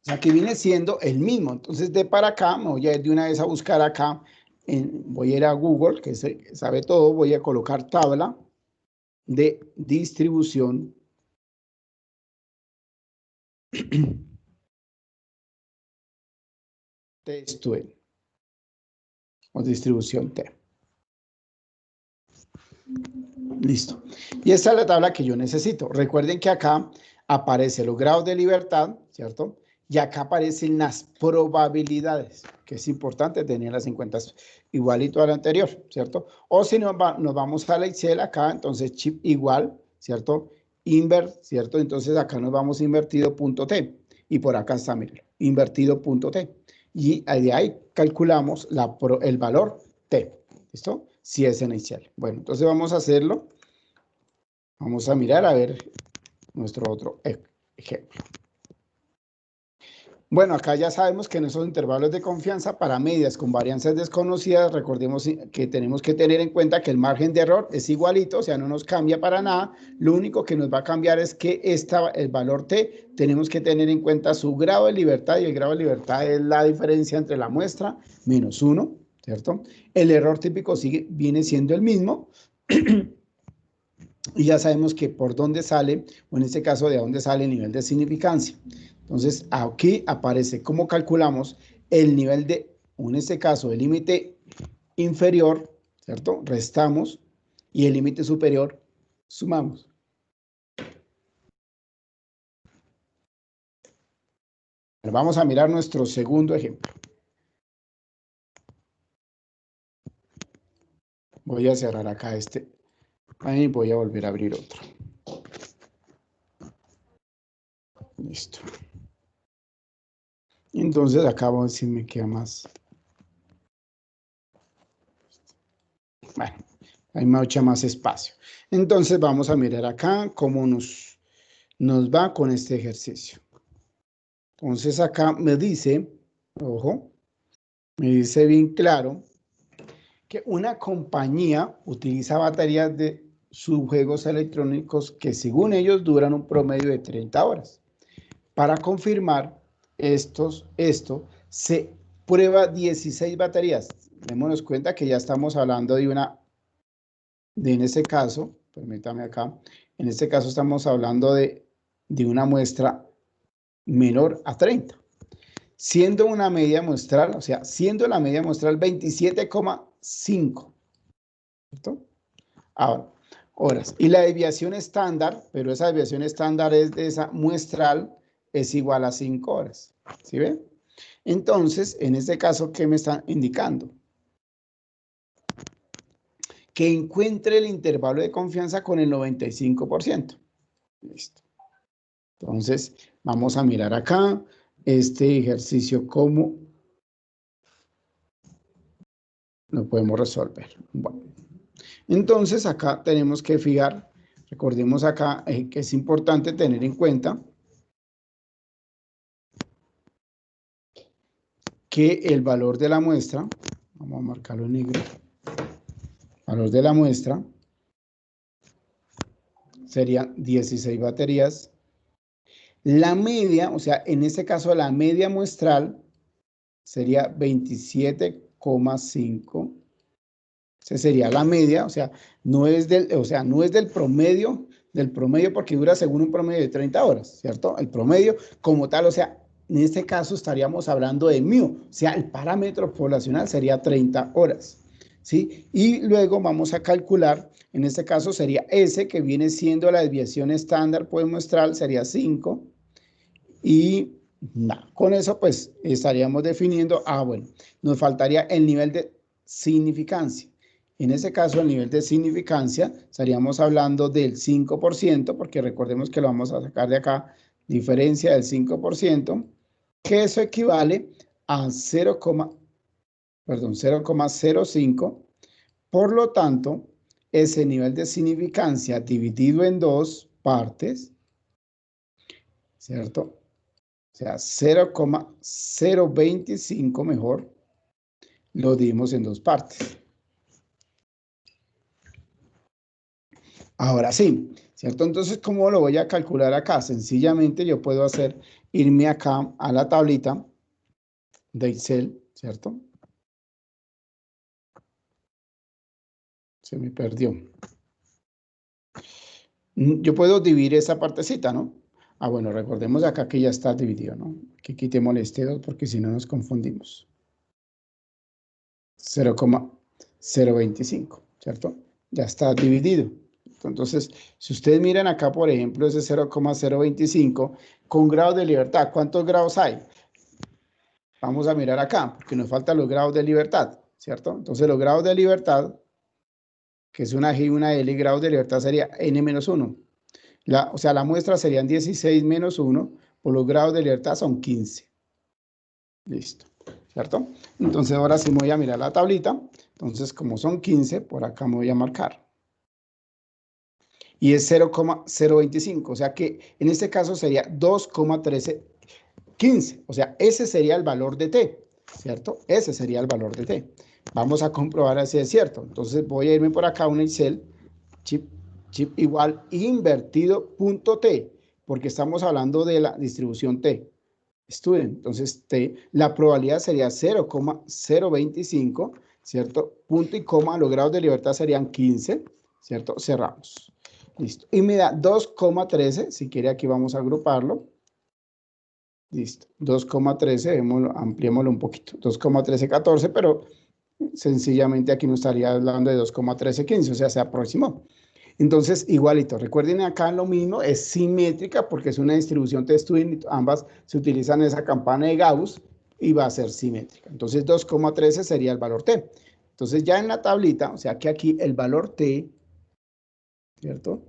O sea, que viene siendo el mismo. Entonces, de para acá, me voy a ir de una vez a buscar acá, voy a ir a Google, que sabe todo, voy a colocar tabla de distribución T-Student o distribución T. Listo. Y esta es la tabla que yo necesito. Recuerden que acá aparecen los grados de libertad, ¿cierto? Y acá aparecen las probabilidades, que es importante tenerlas en cuenta, igualito a la anterior, ¿cierto? O si nos vamos a la Excel acá, entonces chip igual, ¿cierto? Invert, ¿cierto? Entonces acá nos vamos invertido punto T. Y por acá está, miren, invertido punto T. Y de ahí calculamos el valor T, ¿listo? Si es en Excel. Bueno, entonces vamos a hacerlo. Vamos a mirar a ver nuestro otro ejemplo. Bueno, acá ya sabemos que en esos intervalos de confianza para medidas con varianzas desconocidas, recordemos que tenemos que tener en cuenta que el margen de error es igualito, o sea, no nos cambia para nada. Lo único que nos va a cambiar es que el valor T, tenemos que tener en cuenta su grado de libertad, y el grado de libertad es la diferencia entre la muestra menos 1, ¿cierto? El error típico viene siendo el mismo. Y ya sabemos que por dónde sale, o en este caso de dónde sale el nivel de significancia. Entonces, aquí aparece cómo calculamos el nivel de, o en este caso, el límite inferior, ¿cierto? Restamos, y el límite superior, sumamos. Vamos a mirar nuestro segundo ejemplo. Voy a cerrar acá este. Ahí voy a volver a abrir otro. Listo. Entonces acá vamos a ver si me queda más. Bueno, hay mucha más espacio. Entonces vamos a mirar acá cómo nos va con este ejercicio. Entonces acá me dice, ojo, me dice bien claro que una compañía utiliza baterías de sus juegos electrónicos que según ellos duran un promedio de 30 horas. Para confirmar esto, se prueba 16 baterías. Démonos cuenta que ya estamos hablando de en este caso, permítame acá, en este caso estamos hablando de una muestra menor a 30. Siendo una media muestral, o sea, siendo la media muestral 27,5. ¿Cierto? Ahora, horas. Y la desviación estándar, pero esa desviación estándar es de esa muestral, es igual a 5 horas. ¿Sí ven? Entonces, en este caso, ¿qué me están indicando? Que encuentre el intervalo de confianza con el 95%. Listo. Entonces, vamos a mirar acá este ejercicio cómo lo podemos resolver. Bueno, entonces acá tenemos que fijar, recordemos acá que es importante tener en cuenta que el valor de la muestra, vamos a marcarlo en negro, valor de la muestra sería 16 baterías. La media, o sea, en este caso la media muestral sería 27,5. Esa sería la media, o sea, no es del promedio, porque dura según un promedio de 30 horas, ¿cierto? El promedio como tal, o sea, en este caso estaríamos hablando de mu, o sea, el parámetro poblacional sería 30 horas, ¿sí? Y luego vamos a calcular, en este caso sería S, que viene siendo la desviación estándar pues muestral, sería 5, y con eso pues estaríamos definiendo, bueno, nos faltaría el nivel de significancia. En ese caso, el nivel de significancia, estaríamos hablando del 5%, porque recordemos que lo vamos a sacar de acá, diferencia del 5%, que eso equivale a 0,05. Por lo tanto, ese nivel de significancia dividido en dos partes, ¿cierto? O sea, 0,025 mejor, lo dimos en dos partes. Ahora sí, ¿cierto? Entonces, ¿cómo lo voy a calcular acá? Sencillamente yo puedo irme acá a la tablita de Excel, ¿cierto? Se me perdió. Yo puedo dividir esa partecita, ¿no? Ah, bueno, recordemos acá que ya está dividido, ¿no? Aquí quitémosle este 2 porque si no nos confundimos. 0,025, ¿cierto? Ya está dividido. Entonces, si ustedes miran acá, por ejemplo, ese 0,025 con grados de libertad, ¿cuántos grados hay? Vamos a mirar acá, porque nos faltan los grados de libertad, ¿cierto? Entonces, los grados de libertad, que es una G y una L, grados de libertad sería N-1. O sea, la muestra serían 16 menos 1, por los grados de libertad son 15. Listo, ¿cierto? Entonces, ahora sí me voy a mirar la tablita. Entonces, como son 15, por acá me voy a marcar. Y es 0,025, o sea que en este caso sería 2,1315. O sea, ese sería el valor de T, ¿cierto? Ese sería el valor de T. Vamos a comprobar si es cierto. Entonces, voy a irme por acá a un Excel, chip igual invertido punto T, porque estamos hablando de la distribución T. Estudien, entonces T, la probabilidad sería 0,025, ¿cierto? Punto y coma, los grados de libertad serían 15, ¿cierto? Cerramos. Listo. Y me da 2,13, si quiere aquí vamos a agruparlo. Listo. 2,13, ampliémoslo un poquito. 2,1314, pero sencillamente aquí nos estaría hablando de 2,1315, o sea, se aproximó. Entonces, igualito, recuerden acá lo mismo, es simétrica porque es una distribución T-Student, ambas se utilizan esa campana de Gauss y va a ser simétrica. Entonces, 2,13 sería el valor T. Entonces, ya en la tablita, o sea que aquí el valor T, ¿cierto?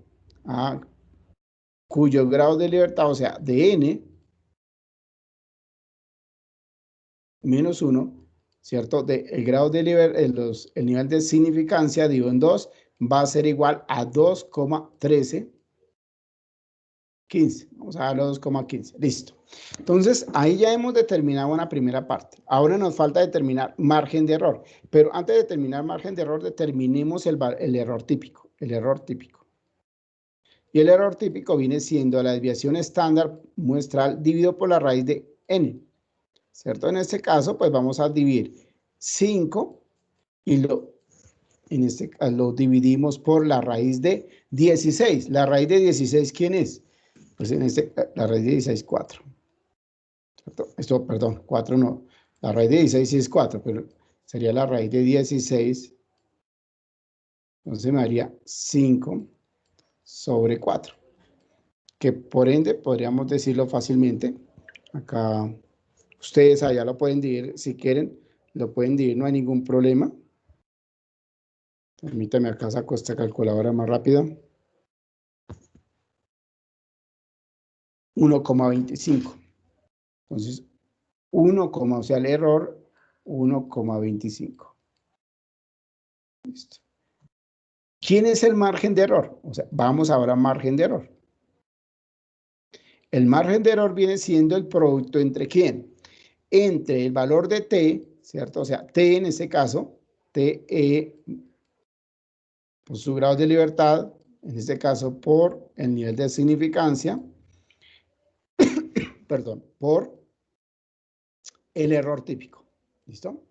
Cuyo grado de libertad, o sea, de N menos 1, ¿cierto? El grado de libertad, el nivel de significancia dividido en 2 va a ser igual a 2,1315. Vamos a darle 2,15. Listo. Entonces, ahí ya hemos determinado una primera parte. Ahora nos falta determinar margen de error. Pero antes de determinar margen de error, determinemos el error típico. El error típico. Y el error típico viene siendo la desviación estándar muestral dividido por la raíz de n. ¿Cierto? En este caso, pues vamos a dividir 5 y lo dividimos por la raíz de 16. ¿La raíz de 16 quién es? Pues la raíz de 16 es 4. ¿Cierto? Esto, perdón, 4 no. La raíz de 16 sí es 4, pero sería la raíz de 16. Entonces me daría 5 sobre 4. Que por ende podríamos decirlo fácilmente. Acá ustedes allá lo pueden dividir, si quieren, lo pueden dividir, no hay ningún problema. Permítame acá saco esta calculadora más rápida. 1,25. Entonces, o sea, el error, 1,25. Listo. ¿Quién es el margen de error? O sea, vamos ahora a margen de error. El margen de error viene siendo el producto entre ¿quién? Entre el valor de T, ¿cierto? O sea, T en este caso, TE por su grado de libertad, en este caso por el nivel de significancia, perdón, por el error típico. ¿Listo?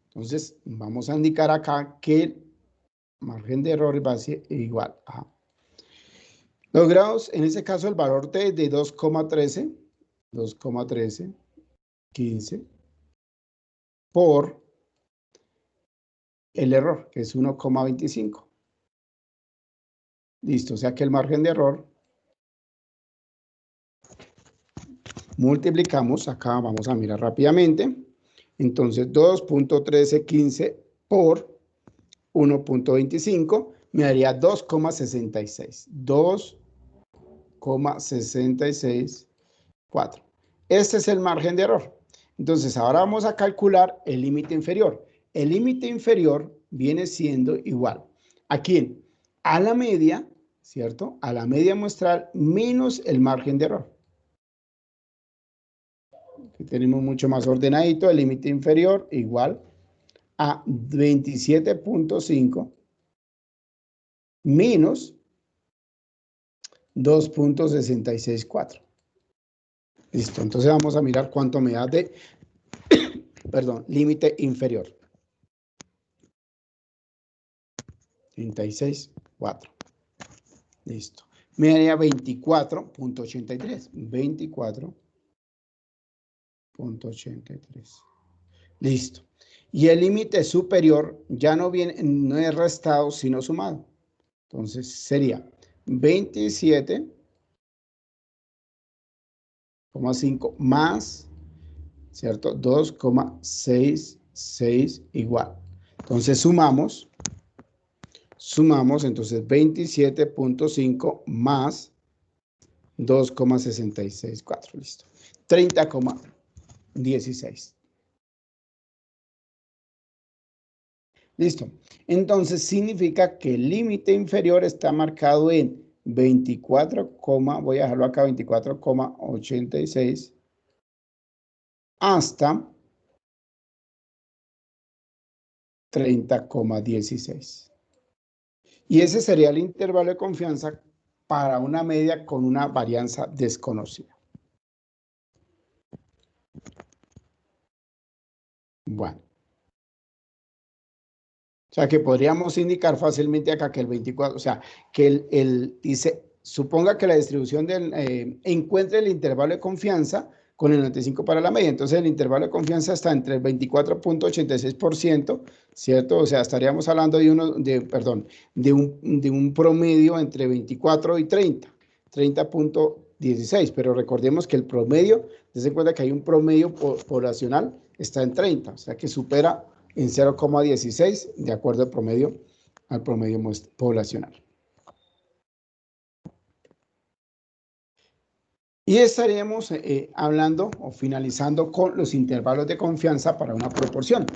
Entonces, vamos a indicar acá que el margen de error va a ser igual a los grados, en este caso el valor T de 2,1315 por el error, que es 1,25. Listo, o sea que el margen de error multiplicamos, acá vamos a mirar rápidamente, entonces 2,1315 por 1,25 me daría 2,66. 2,664. Este es el margen de error. Entonces, ahora vamos a calcular el límite inferior. el límite inferior viene siendo igual. ¿A quién? A la media, ¿cierto? A la media muestral menos el margen de error. Aquí tenemos mucho más ordenadito, el límite inferior igual a 27.5 menos 2.664. Listo, entonces vamos a mirar cuánto me da de, perdón, límite inferior. 36.4. Listo. Me daría 24.83. 24.83. Listo. Y el límite superior ya no viene, no es restado, sino sumado. Entonces sería 27,5 más, ¿cierto? 2,66 igual. Entonces sumamos, entonces 27.5 más 2,664, listo. 30,16. Listo. Entonces significa que el límite inferior está marcado en 24, voy a dejarlo acá, 24,86 hasta 30,16. Y ese sería el intervalo de confianza para una media con una varianza desconocida. Bueno. O sea, que podríamos indicar fácilmente acá que el 24, o sea, que dice, suponga que la distribución encuentre el intervalo de confianza con el 95 para la media. Entonces, el intervalo de confianza está entre el 24.86%, ¿cierto? O sea, estaríamos hablando de un promedio entre 24 y 30, 30.16. Pero recordemos que el promedio, dense cuenta que hay un promedio poblacional, está en 30, o sea, que supera en 0,16 de acuerdo al promedio poblacional. Y estaríamos hablando o finalizando con los intervalos de confianza para una proporción.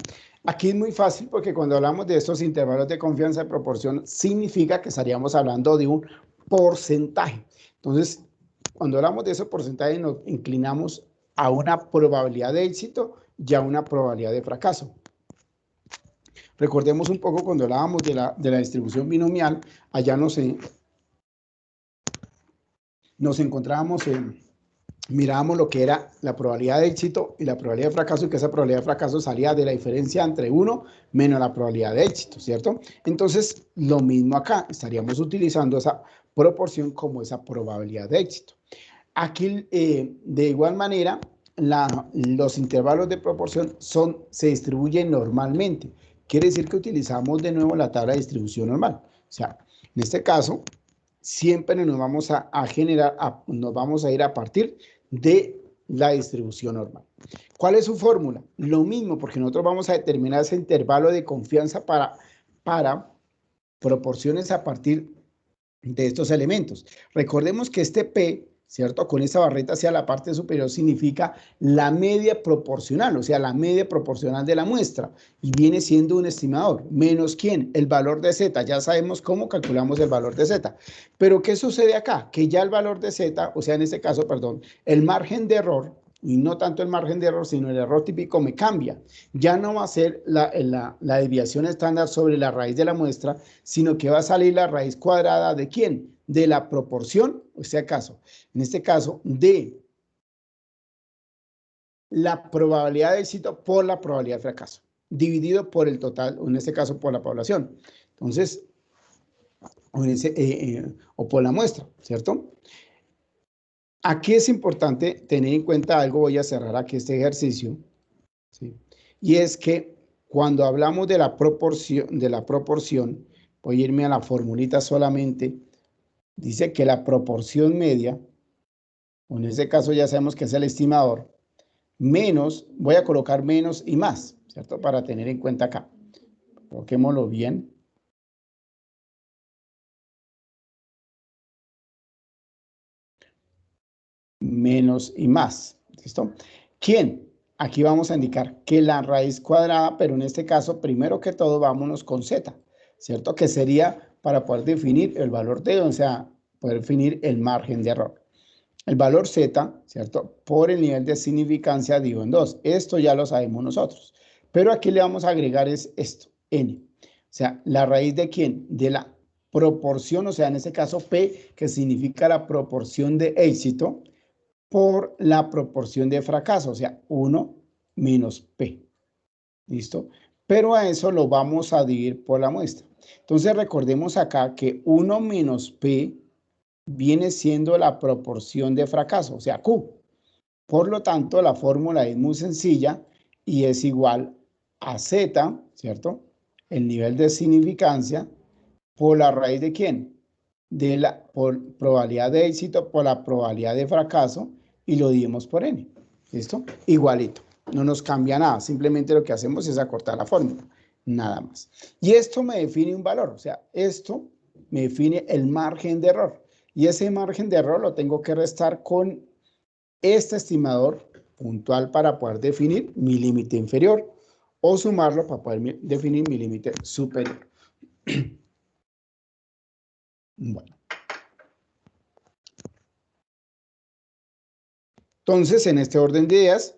Aquí es muy fácil porque cuando hablamos de estos intervalos de confianza de proporción significa que estaríamos hablando de un porcentaje. Entonces, cuando hablamos de esos porcentajes nos inclinamos a una probabilidad de éxito y a una probabilidad de fracaso. Recordemos un poco cuando hablábamos de la distribución binomial, allá nos encontrábamos, mirábamos lo que era la probabilidad de éxito y la probabilidad de fracaso, y que esa probabilidad de fracaso salía de la diferencia entre 1 menos la probabilidad de éxito, ¿cierto? Entonces, lo mismo acá, estaríamos utilizando esa proporción como esa probabilidad de éxito. Aquí, de igual manera, los intervalos de proporción se distribuyen normalmente. Quiere decir que utilizamos de nuevo la tabla de distribución normal. O sea, en este caso, siempre nos vamos a ir a partir de la distribución normal. ¿Cuál es su fórmula? Lo mismo, porque nosotros vamos a determinar ese intervalo de confianza para proporciones a partir de estos elementos. Recordemos que este P, ¿cierto? Con esa barrita hacia la parte superior significa la media proporcional, o sea, la media proporcional de la muestra, y viene siendo un estimador. ¿Menos quién? El valor de Z. Ya sabemos cómo calculamos el valor de Z. Pero ¿qué sucede acá? Que ya el valor de Z, o sea, en este caso, perdón, el margen de error, y no tanto el margen de error, sino el error típico me cambia. Ya no va a ser la desviación estándar sobre la raíz de la muestra, sino que va a salir la raíz cuadrada ¿de quién? De la proporción, en este caso, de la probabilidad de éxito por la probabilidad de fracaso, dividido por el total, en este caso por la población. Entonces, o por la muestra, ¿cierto? Aquí es importante tener en cuenta algo, voy a cerrar aquí este ejercicio, ¿sí? Y es que cuando hablamos de la proporción, voy a irme a la formulita solamente, dice que la proporción media, o en este caso ya sabemos que es el estimador, menos, voy a colocar menos y más, ¿cierto? Para tener en cuenta acá. Coloquémoslo bien. Menos y más, ¿listo? ¿Quién? aquí vamos a indicar que la raíz cuadrada, pero en este caso, primero que todo, vámonos con z, ¿cierto? Que sería para poder definir el valor de, o sea, poder definir el margen de error. El valor z, ¿cierto? Por el nivel de significancia dividido en 2. Esto ya lo sabemos nosotros. Pero aquí le vamos a agregar es esto, n. O sea, la raíz de ¿quién? De la proporción, o sea, en este caso P, que significa la proporción de éxito, por la proporción de fracaso, o sea, 1 menos P. ¿Listo? Pero a eso lo vamos a dividir por la muestra. Entonces recordemos acá que 1 menos P viene siendo la proporción de fracaso, o sea, Q. Por lo tanto, la fórmula es muy sencilla y es igual a Z, ¿cierto? El nivel de significancia por la raíz de ¿quién? De la probabilidad de éxito por la probabilidad de fracaso y lo dividimos por n. ¿Listo? Igualito. No nos cambia nada. Simplemente lo que hacemos es acortar la fórmula. Nada más. Y esto me define un valor. O sea, esto me define el margen de error. Y ese margen de error lo tengo que restar con este estimador puntual para poder definir mi límite inferior o sumarlo para poder definir mi límite superior. Bueno. Entonces, en este orden de ideas,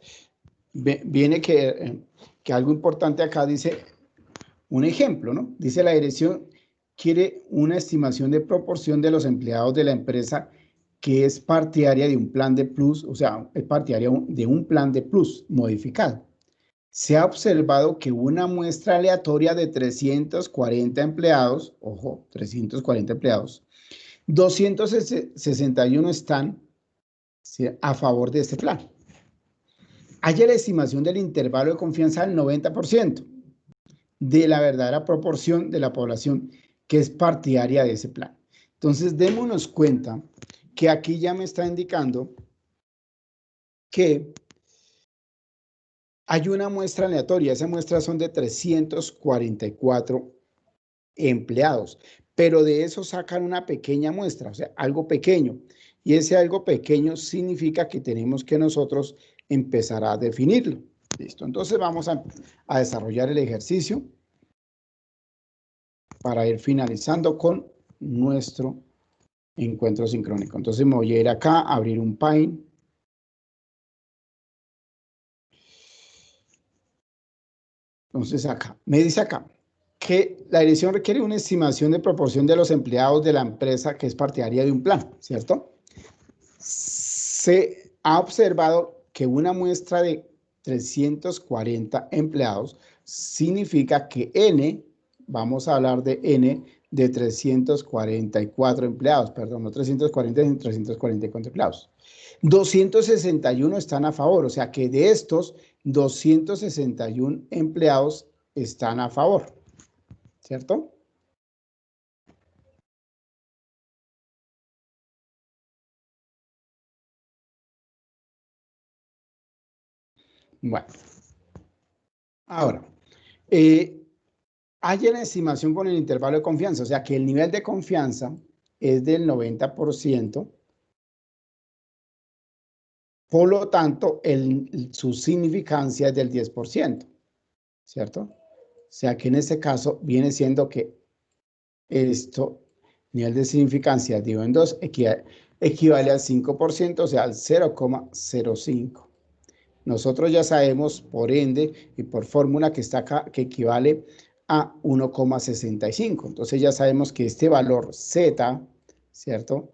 viene que algo importante acá dice un ejemplo, ¿no? Dice la dirección quiere una estimación de proporción de los empleados de la empresa que es partidaria de un plan de plus, o sea, es partidaria de un plan de plus modificado. Se ha observado que una muestra aleatoria de 340 empleados, ojo, 340 empleados, 261 están a favor de este plan. Haya la estimación del intervalo de confianza del 90% de la verdadera proporción de la población que es partidaria de ese plan. Entonces, démonos cuenta que aquí ya me está indicando que hay una muestra aleatoria. Esa muestra son de 344 empleados, pero de eso sacan una pequeña muestra, o sea, algo pequeño. Y ese algo pequeño significa que tenemos que nosotros empezar a definirlo. Listo, entonces vamos a desarrollar el ejercicio para ir finalizando con nuestro encuentro sincrónico. Entonces me voy a ir acá, a abrir un Paint. Entonces acá, me dice acá que la dirección requiere una estimación de proporción de los empleados de la empresa que es partidaria de un plan, ¿cierto? Se ha observado que una muestra de 340 empleados significa que N, vamos a hablar de N de 344 empleados, perdón, no 340, sino 344 empleados. 261 están a favor, o sea que de estos 261 empleados están a favor, ¿cierto? Bueno, ahora, hay una estimación con el intervalo de confianza, o sea que el nivel de confianza es del 90%, por lo tanto, su significancia es del 10%, ¿cierto? O sea que en este caso viene siendo que esto, nivel de significancia dividido en 2, equivale al 5%, o sea, al 0,05. Nosotros ya sabemos, por ende, y por fórmula que está acá, que equivale a 1,65. Entonces ya sabemos que este valor Z, ¿cierto?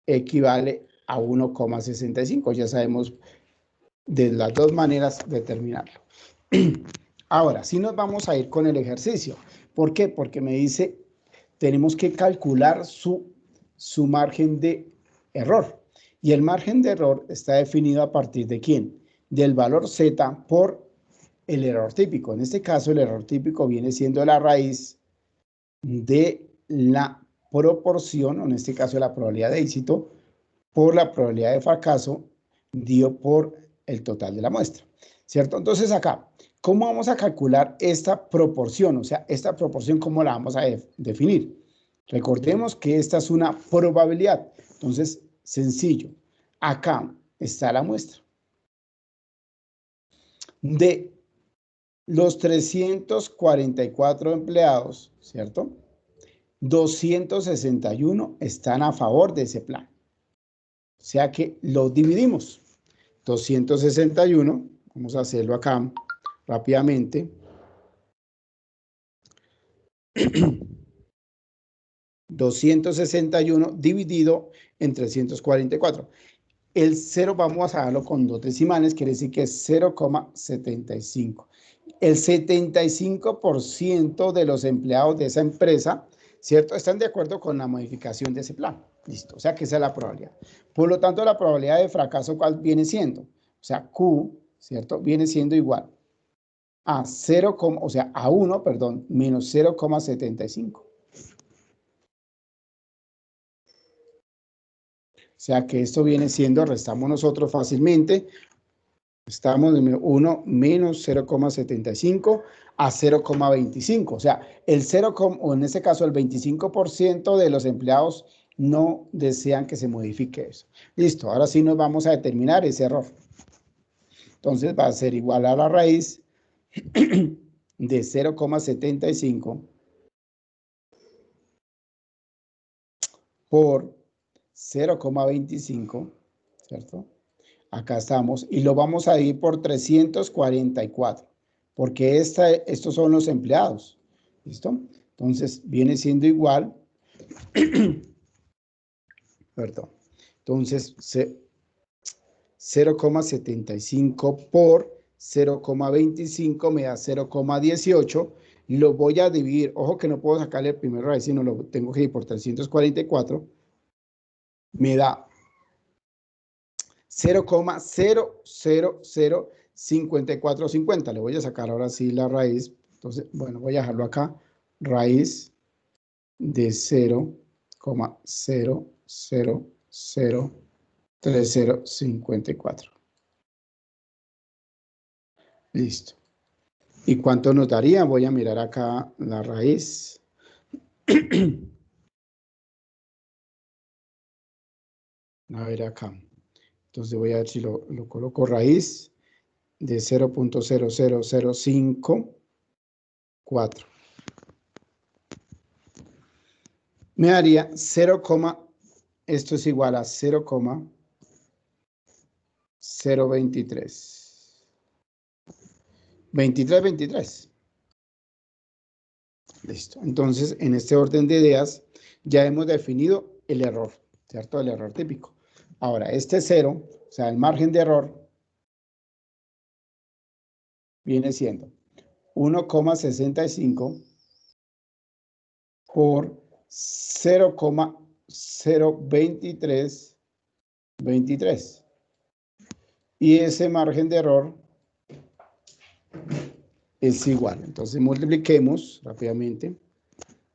Equivale a 1,65. Ya sabemos de las dos maneras determinarlo. Ahora, sí nos vamos a ir con el ejercicio. ¿Por qué? Porque me dice, tenemos que calcular su margen de error. Y el margen de error está definido a partir de ¿quién? Del valor Z por el error típico. En este caso, el error típico viene siendo la raíz de la proporción, o en este caso la probabilidad de éxito, por la probabilidad de fracaso, dio por el total de la muestra, ¿cierto? Entonces acá, ¿cómo vamos a calcular esta proporción? O sea, esta proporción, ¿cómo la vamos a definir? Recordemos que esta es una probabilidad. Entonces, sencillo. Acá está la muestra. De los 344 empleados, ¿cierto? 261 están a favor de ese plan. O sea que lo dividimos. 261, vamos a hacerlo acá rápidamente. 261 dividido en 344. El 0 vamos a darlo con 2 decimales, quiere decir que es 0,75. El 75% de los empleados de esa empresa, ¿cierto?, están de acuerdo con la modificación de ese plan. Listo, o sea que esa es la probabilidad. Por lo tanto, la probabilidad de fracaso, ¿cuál viene siendo? O sea, Q, ¿cierto?, viene siendo igual a 0, o sea, a 1, perdón, menos 0,75. O sea que esto viene siendo, restamos nosotros fácilmente, estamos en 1 menos 0,75 a 0,25. O sea, el 0, o en este caso el 25% de los empleados no desean que se modifique eso. Listo, ahora sí nos vamos a determinar ese error. Entonces va a ser igual a la raíz de 0,75 por 0,25, ¿cierto? Acá estamos, y lo vamos a dividir por 344, porque estos son los empleados, ¿listo? Entonces, viene siendo igual, perdón, entonces, 0,75 por 0,25 me da 0,18, lo voy a dividir, ojo que no puedo sacarle el primer raíz, sino lo tengo que dividir por 344, me da 0,0005450. Le voy a sacar ahora sí la raíz. Entonces, bueno, voy a dejarlo acá. Raíz de 0,0003054. Listo. ¿Y cuánto nos daría? Voy a mirar acá la raíz. A ver acá. Entonces voy a ver si lo coloco raíz de 0,00054. Me daría 0, esto es igual a 0,023. 23. Listo. Entonces, en este orden de ideas, ya hemos definido el error, ¿cierto? El error típico. Ahora, este 0, o sea, el margen de error, viene siendo 1,65 por 0,023. Y ese margen de error es igual. Entonces multipliquemos rápidamente.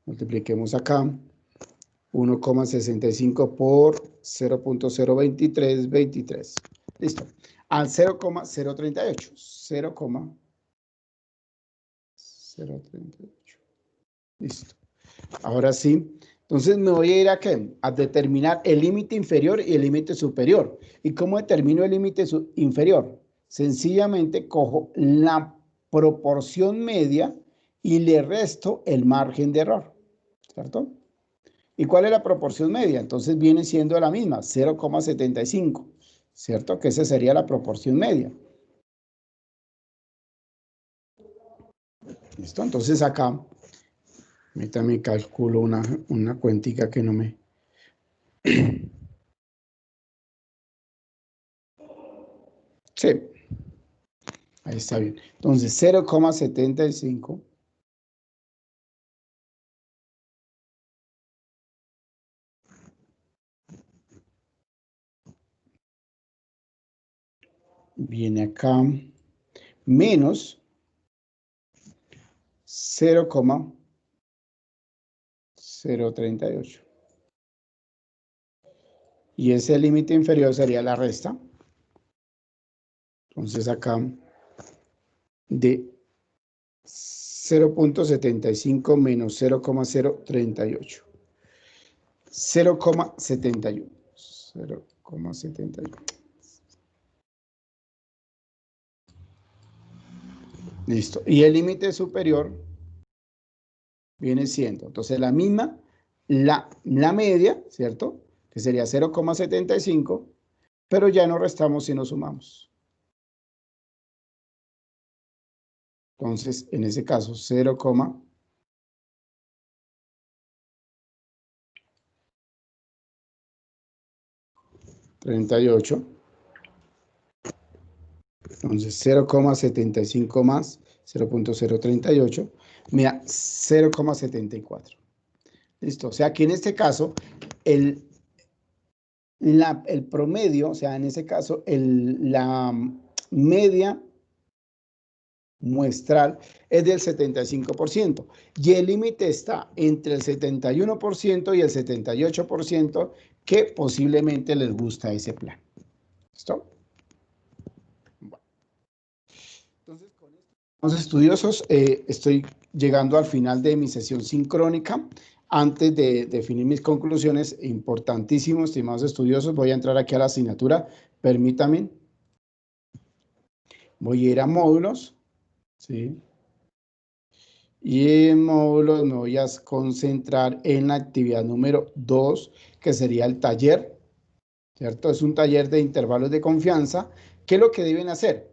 Multipliquemos acá. 1,65 por 0,023. Listo. Al 0,038. 0,038. Listo. Ahora sí. Entonces me voy a ir a determinar el límite inferior y el límite superior. ¿Y cómo determino el límite inferior? Sencillamente cojo la proporción media y le resto el margen de error, ¿cierto? ¿Y cuál es la proporción media? Entonces viene siendo la misma, 0,75, ¿cierto? Que esa sería la proporción media. ¿Listo? Entonces acá, también calculo una cuentica que no me... Sí, ahí está bien. Entonces 0,75 viene acá menos 0,038. Y ese límite inferior sería la resta. Entonces acá de 0,75 menos 0,038. 0,71. 0,71. Listo. Y el límite superior viene siendo, entonces la misma, la media, ¿cierto? Que sería 0,75, pero ya no restamos y no sumamos. Entonces, en ese caso, 0,38. Entonces, 0,75 más 0,038, mira, 0,74. Listo. O sea, que en este caso, el promedio, o sea, en ese caso, la media muestral es del 75%. Y el límite está entre el 71% y el 78% que posiblemente les gusta ese plan. ¿Listo? Bueno. Entonces, con estos estudiosos, estoy llegando al final de mi sesión sincrónica. Antes de definir mis conclusiones, importantísimo, estimados estudiosos, voy a entrar aquí a la asignatura. Permítanme. Voy a ir a módulos. ¿Sí? Y en módulos me voy a concentrar en la actividad número 2, que sería el taller, ¿cierto? Es un taller de intervalos de confianza. ¿Qué es lo que deben hacer?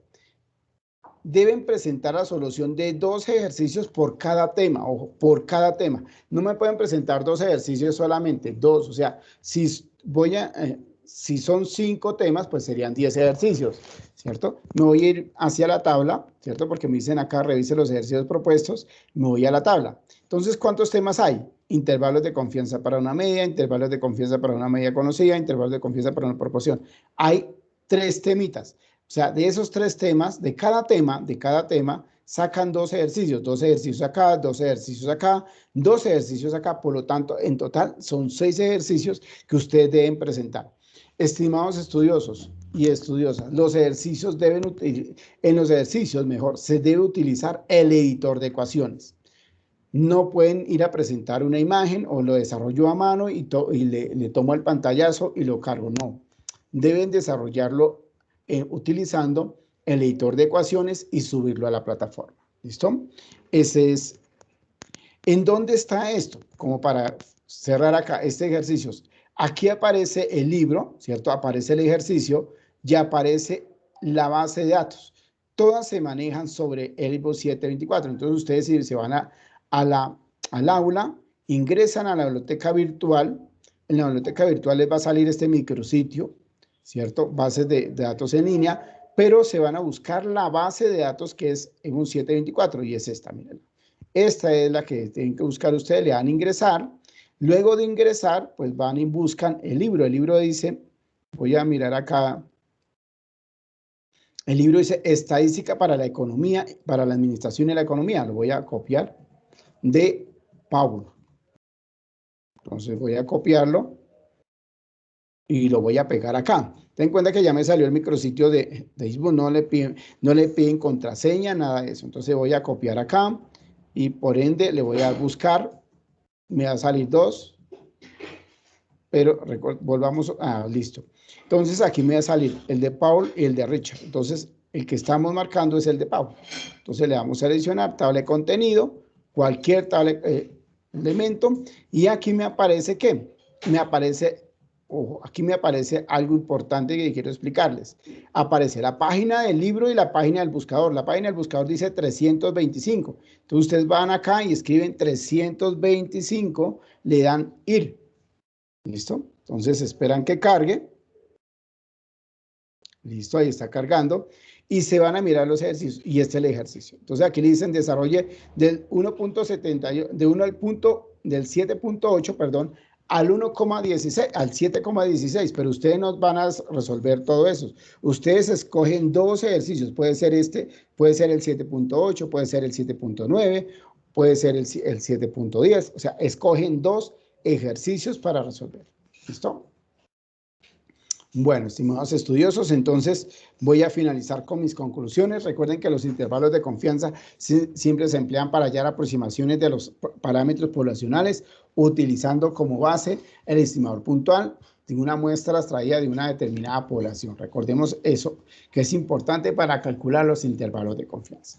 Deben presentar la solución de 2 ejercicios por cada tema, ojo, por cada tema. No me pueden presentar 2 ejercicios solamente, 2. O sea, si son 5 temas, pues serían 10 ejercicios, ¿cierto? Me voy a ir hacia la tabla, ¿cierto? Porque me dicen acá, revise los ejercicios propuestos, me voy a la tabla. Entonces, ¿cuántos temas hay? Intervalos de confianza para una media, intervalos de confianza para una media conocida, intervalos de confianza para una proporción. Hay 3 temitas. O sea, de esos 3 temas, de cada tema, sacan 2 ejercicios acá, 2 ejercicios acá, 2 ejercicios acá. Por lo tanto, en total son 6 ejercicios que ustedes deben presentar. Estimados estudiosos y estudiosas, en los ejercicios se debe utilizar el editor de ecuaciones. No pueden ir a presentar una imagen o lo desarrollo a mano y le tomo el pantallazo y lo cargo. No, deben desarrollarlo utilizando el editor de ecuaciones y subirlo a la plataforma. ¿Listo? Ese es. ¿En dónde está esto? Como para cerrar acá este ejercicio. Aquí aparece el libro, ¿cierto? Aparece el ejercicio y aparece la base de datos. Todas se manejan sobre el IBO 724. Entonces ustedes si se van al aula, ingresan a la biblioteca virtual. En la biblioteca virtual les va a salir este micrositio, ¿cierto? Bases de datos en línea, pero se van a buscar la base de datos que es en un 724 y es esta, miren. Esta es la que tienen que buscar ustedes, le dan a ingresar. Luego de ingresar, pues van y buscan el libro. El libro dice, voy a mirar acá, el libro dice Estadística para la Economía, para la Administración y la Economía. Lo voy a copiar de Paulo. Entonces voy a copiarlo y lo voy a pegar acá. Ten en cuenta que ya me salió el micrositio de Facebook, no le piden contraseña, nada de eso. Entonces voy a copiar acá y por ende le voy a buscar, me va a salir 2, pero volvamos, listo. Entonces aquí me va a salir el de Paul y el de Richard. Entonces el que estamos marcando es el de Paul. Entonces le vamos a seleccionar tabla de contenido, cualquier tabla, elemento, y aquí me aparece ¿qué? Me aparece, ojo, aquí me aparece algo importante que quiero explicarles. Aparece la página del libro y la página del buscador. La página del buscador dice 325. Entonces ustedes van acá y escriben 325, le dan ir. ¿Listo? Entonces esperan que cargue. Listo, ahí está cargando. Y se van a mirar los ejercicios. Y este es el ejercicio. Entonces aquí le dicen desarrolle del 1.70, del 7.8, perdón, al 1,16, al 7,16, pero ustedes no van a resolver todo eso. Ustedes escogen 2 ejercicios. Puede ser este, puede ser el 7.8, puede ser el 7.9, puede ser el 7.10. O sea, escogen 2 ejercicios para resolver. ¿Listo? Bueno, estimados estudiosos, entonces voy a finalizar con mis conclusiones. Recuerden que los intervalos de confianza siempre se emplean para hallar aproximaciones de los parámetros poblacionales, utilizando como base el estimador puntual de una muestra extraída de una determinada población. Recordemos eso, que es importante para calcular los intervalos de confianza.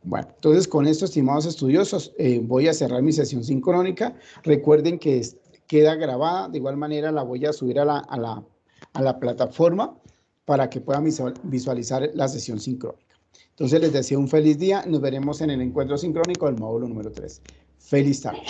Bueno, entonces con esto, estimados estudiosos, voy a cerrar mi sesión sincrónica. Recuerden que queda grabada, de igual manera la voy a subir a la plataforma para que puedan visualizar la sesión sincrónica. Entonces les deseo un feliz día, nos veremos en el encuentro sincrónico del módulo número 3. Feliz tarde.